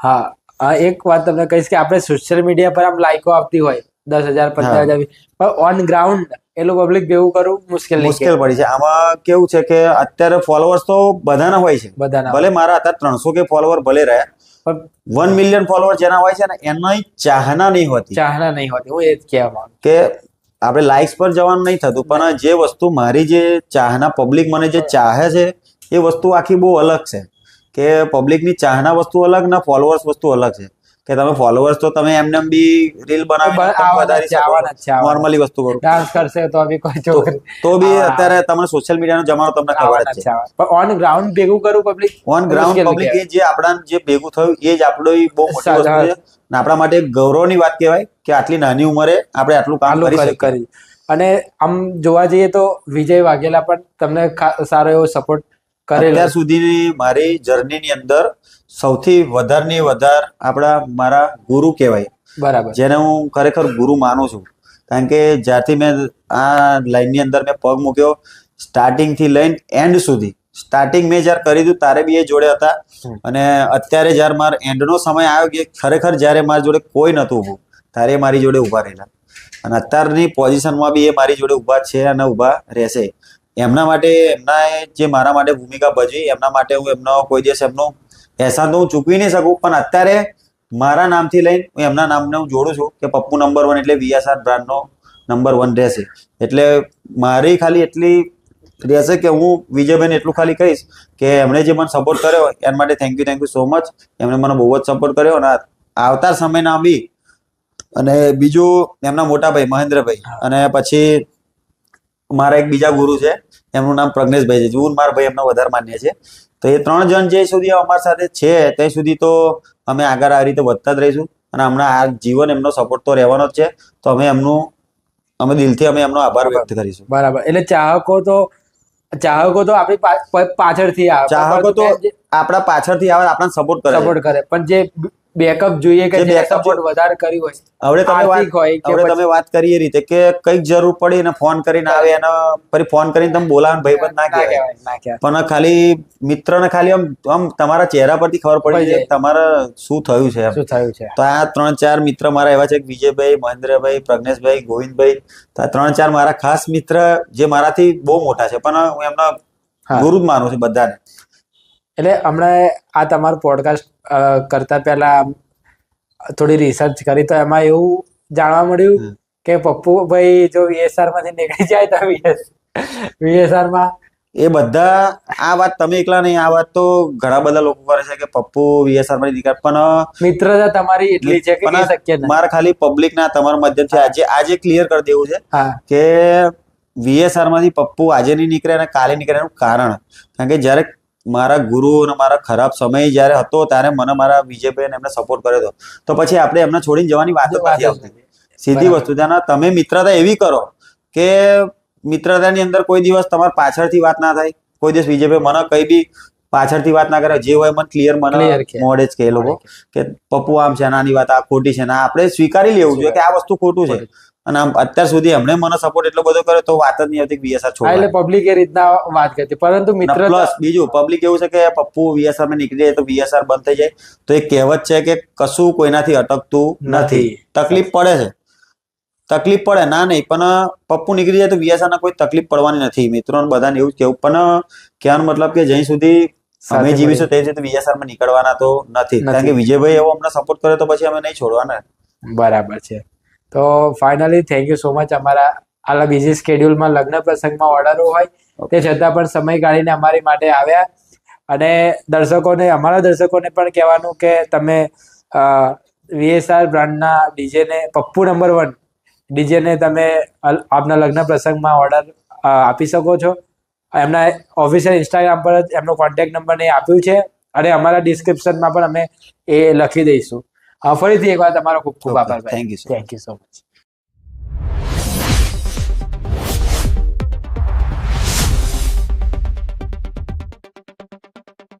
હા હા એક વાત તમને કહીશ કે આપણે સોશિયલ મીડિયા પર આમ લાઈકો આવતી હોય 10,000 15,000, પણ ઓન ગ્રાઉન્ડ એ લોકો પબ્લિક ભેગું કરવું મુશ્કેલ
પડી છે. આમાં કેવું છે કે અત્યારે ફોલોવર્સ તો બધાના હોય છે.
બધાના
ભલે મારા અત્યારે 300 કે ફોલોવર ભલે રહ્યા,
પણ
1 મિલિયન ફોલોવર જેના હોય છે ને એની ચાહના નહીં હોતી.
ચાહના નહીં હોતી. હું એ જ કહેવા માંગુ.
કે આપણે લાઇક્સ પર જવાનું નહીં થતું, પણ જે વસ્તુ મારી જે ચાહના પબ્લિક મને જે ચાહે છે એ વસ્તુ આખી બહુ અલગ છે. કે પબ્લિકની ચાહના વસ્તુ અલગ ને ફોલોવર્સ વસ્તુ અલગ છે. કે તમે ફોલોવર્સ તો તમે એમને બી રીલ બનાવી
આવવાના જ છે.
નોર્મલી વસ્તુ કરો
ડાન્સ કરશે તો બી કોઈ છોકરી
તો બી અત્યારે તમને સોશિયલ મીડિયાનો જમાનો તમને ખબર જ છે.
પણ ઓન ગ્રાઉન્ડ ભેગું કરવું પબ્લિક
ઓન ગ્રાઉન્ડ પબ્લિક એ જે આપણા જે ભેગું થયું એ જ આપણો બહુ મોટી વસ્તુ છે. અને આપણા માટે ગૌરવની વાત કહેવાય કે આટલી નાની ઉંમરે આપણે આટલું કામ કરી શકીએ.
અને આમ જોવા જઈએ તો વિજય વાઘેલા પણ તમને સારો એવો સપોર્ટ કરેલો.
અત્યાર સુધીની મારી જર્નીની અંદર સૌથી વધારે આપણા મારા ગુરુ કહેવાય,
બરાબર,
જેને હું ખરેખર ગુરુ માનું છું. કારણ કે જ્યારથી મેં આ લાઈનની અંદર મેં પગ મૂક્યો, સ્ટાર્ટિંગ થી લઈને એન્ડ સુધી, સ્ટાર્ટિંગ મેં જયારે કરી દીધું તારે બી એ જોડે હતા, અને અત્યારે જયારે મારો એન્ડનો સમય આવ્યો કે ખરેખર જયારે મારી જોડે કોઈ નતું ઊભું ત્યારે એ મારી જોડે ઊભા રહેલા. અને અત્યારની પોઝિશનમાં બી એ મારી જોડે ઊભા છે અને ઊભા રહેશે. એમના માટે એમના જે મારા માટે ભૂમિકા ભજવી, એમના માટે હું એમનો કોઈ દિવસ એમનો એહસાન તો હું ચૂકવી નહીં શકું. પણ અત્યારે મારા નામથી લઈને હું એમના નામને હું જોડું છું કે પપ્પુ નંબર 1 એટલે VSR બ્રાન્ડનો નંબર 1 રહેશે. એટલે મારી ખાલી એટલી રહેશે કે હું વિજયભાઈને એટલું ખાલી કહીશ કે એમણે જે મને સપોર્ટ કર્યો એના માટે થેન્ક યુ સો મચ. એમણે મને બહુ જ સપોર્ટ કર્યો અને આવતા સમયના બી. અને બીજું એમના મોટા ભાઈ મહેન્દ્રભાઈ, અને પછી મારા એક બીજા ગુરુ છે એમનું નામ પ્રજ્ઞેશભાઈ છે. હું મારા ભાઈ એમનો વધારે માન્ય છે. તો એ 3 જણ જે સુધી અમારી સાથે છે ત્યાં સુધી તો અમે આગળ આ રીતે વધતા જ રહીશું. અને હમણાં આ જીવન એમનો સપોર્ટ તો રહેવાનો જ છે. તો અમે દિલથી એમનો આભાર વ્યક્ત કરીશું.
બરાબર. એટલે ચાહકો તો આપણી પાછળથી આવે,
ચાહકો તો આપણા પાછળથી આવે, આપણને સપોર્ટ
કરે, પણ જે બેકઅપ જોઈએ કે જે સપોર્ટ વધારે કર્યું હોય,
હવે તમે વાત કરી એ રીતે કે કઈક જરૂર પડી ને ફોન કરીને આવે, એને ફરી ફોન કરીને તમે બોલાવો, ભાઈબંધ ના કહેવાય, પણ ખાલી મિત્રને ખાલી આમ તમારા ચહેરા પરથી ખબર પડી જાય તમારે શું થયું છે. તો આ 3-4 મિત્ર મારા એવા છે કે વિજયભાઈ, મહેન્દ્રભાઈ, પ્રજ્ઞેશભાઈ, ગોવિંદભાઈ, તો આ 3-4 મારા ખાસ મિત્ર જે મારાથી બહુ મોટા છે, પણ હું એમના ગુરુ જ માનું છું બધાને.
એટલે હમણાં આ તમારું પોડકાસ્ટ કરતા પહેલા થોડી રિસર્ચ કરી તો એમાં એવું જાણવા મળ્યું કે પપ્પુભાઈ જો VSR માંથી નીકળી જાય તો VSR માં
એ બધા આ વાત તમે એકલા નહીં, આ વાત તો ઘણા બધા લોકો કરે છે કે પપ્પુ VSR માંથી નીકળે, પણ
મિત્રતા તમારી એટલી છે કે શક્ય નથી.
મારા ખાલી પબ્લિક ના તમારા માધ્યમથી આજે ક્લિયર કરી દેવું છે કે VSR માંથી પપ્પુ આજે નહીં નીકળે અને કાલે નીકળે એનું કારણ, કારણ કે જયારે મારા ગુરુ અને મારા ખરાબ સમય જયારે હતો ત્યારે મને મારા વિજયભાઈ એમને સપોર્ટ કર્યો હતો. તો પછી આપણે એમને છોડીને જવાની વાત નથી આવતી. સીધી વસ્તુ, તમે મિત્રતા એવી કરો કે મિત્રતાની અંદર કોઈ દિવસ તમારે પાછળથી વાત ના થાય, કોઈ દિવસ વિજયભાઈ મને કઈ બી પાછળથી વાત ના કરે, જે હોય મને ક્લિયર મને
Clear કે.
મોડે જ કે એ લોકો કે પપ્પુ આમ છે, નાની વાત આ ખોટી છે, ના આપણે સ્વીકારી લેવું જોઈએ કે આ વસ્તુ ખોટું છે. અને આમ અત્યાર સુધી એમણે મને સપોર્ટ એટલો બધો કર્યો તો વાત જ નહીં આવતી VSR
હા, એટલે
છોડવા.
પબ્લિક એ રીતના વાત કરતી, પરંતુ મિત્ર
પ્લસ બીજું પબ્લિક એવું છે કે પપ્પુ VSR માં નીકળી જાય તો VSR બંધ થઈ જાય, તો એક કહેવત છે કે કશું કોઈનાથી અટકતું નથી.
નથી.
તકલીફ પડે છે, તકલીફ પડે ના નહીં, પણ પપ્પુ નીકળી જાય તો VSR ના કોઈ તકલીફ પડવાની નથી. મિત્રોને બધાને એવું જ કેવું, પણ કહેવાનો મતલબ કે જ્યાં સુધી અમે
સાથે
જીવીશું ત્યાં સુધી VSR માં નીકળવાના તો નથી, કારણ કે વિજયભાઈ એવો અમને સપોર્ટ કરે તો પછી અમે નહીં છોડવાના.
બરાબર છે. તો finally thank you so much. અમારા આલા બીજી સ્કેડ્યુલમાં લગ્ન પ્રસંગમાં ઓર્ડરો હોય તે છતાં પણ સમય કાઢીને અમારી માટે આવ્યા. અને અમારા દર્શકોને પણ કહેવાનું કે તમે VSR બ્રાન્ડના ડીજેને પપ્પુ નંબર 1 ડીજેને તમે આપના લગ્ન પ્રસંગમાં ઓર્ડર આપી શકો છો. એમના ઓફિશિયલ ઇન્સ્ટાગ્રામ પર જ એમનો કોન્ટેક્ટ નંબર ને આપ્યું છે, અને અમારા ડિસ્ક્રિપ્શનમાં પણ અમે એ લખી દઈશું. ફરીથી એકવાર તમારો ખૂબ ખૂબ આભાર.
Thank you so much.
Thank you so much.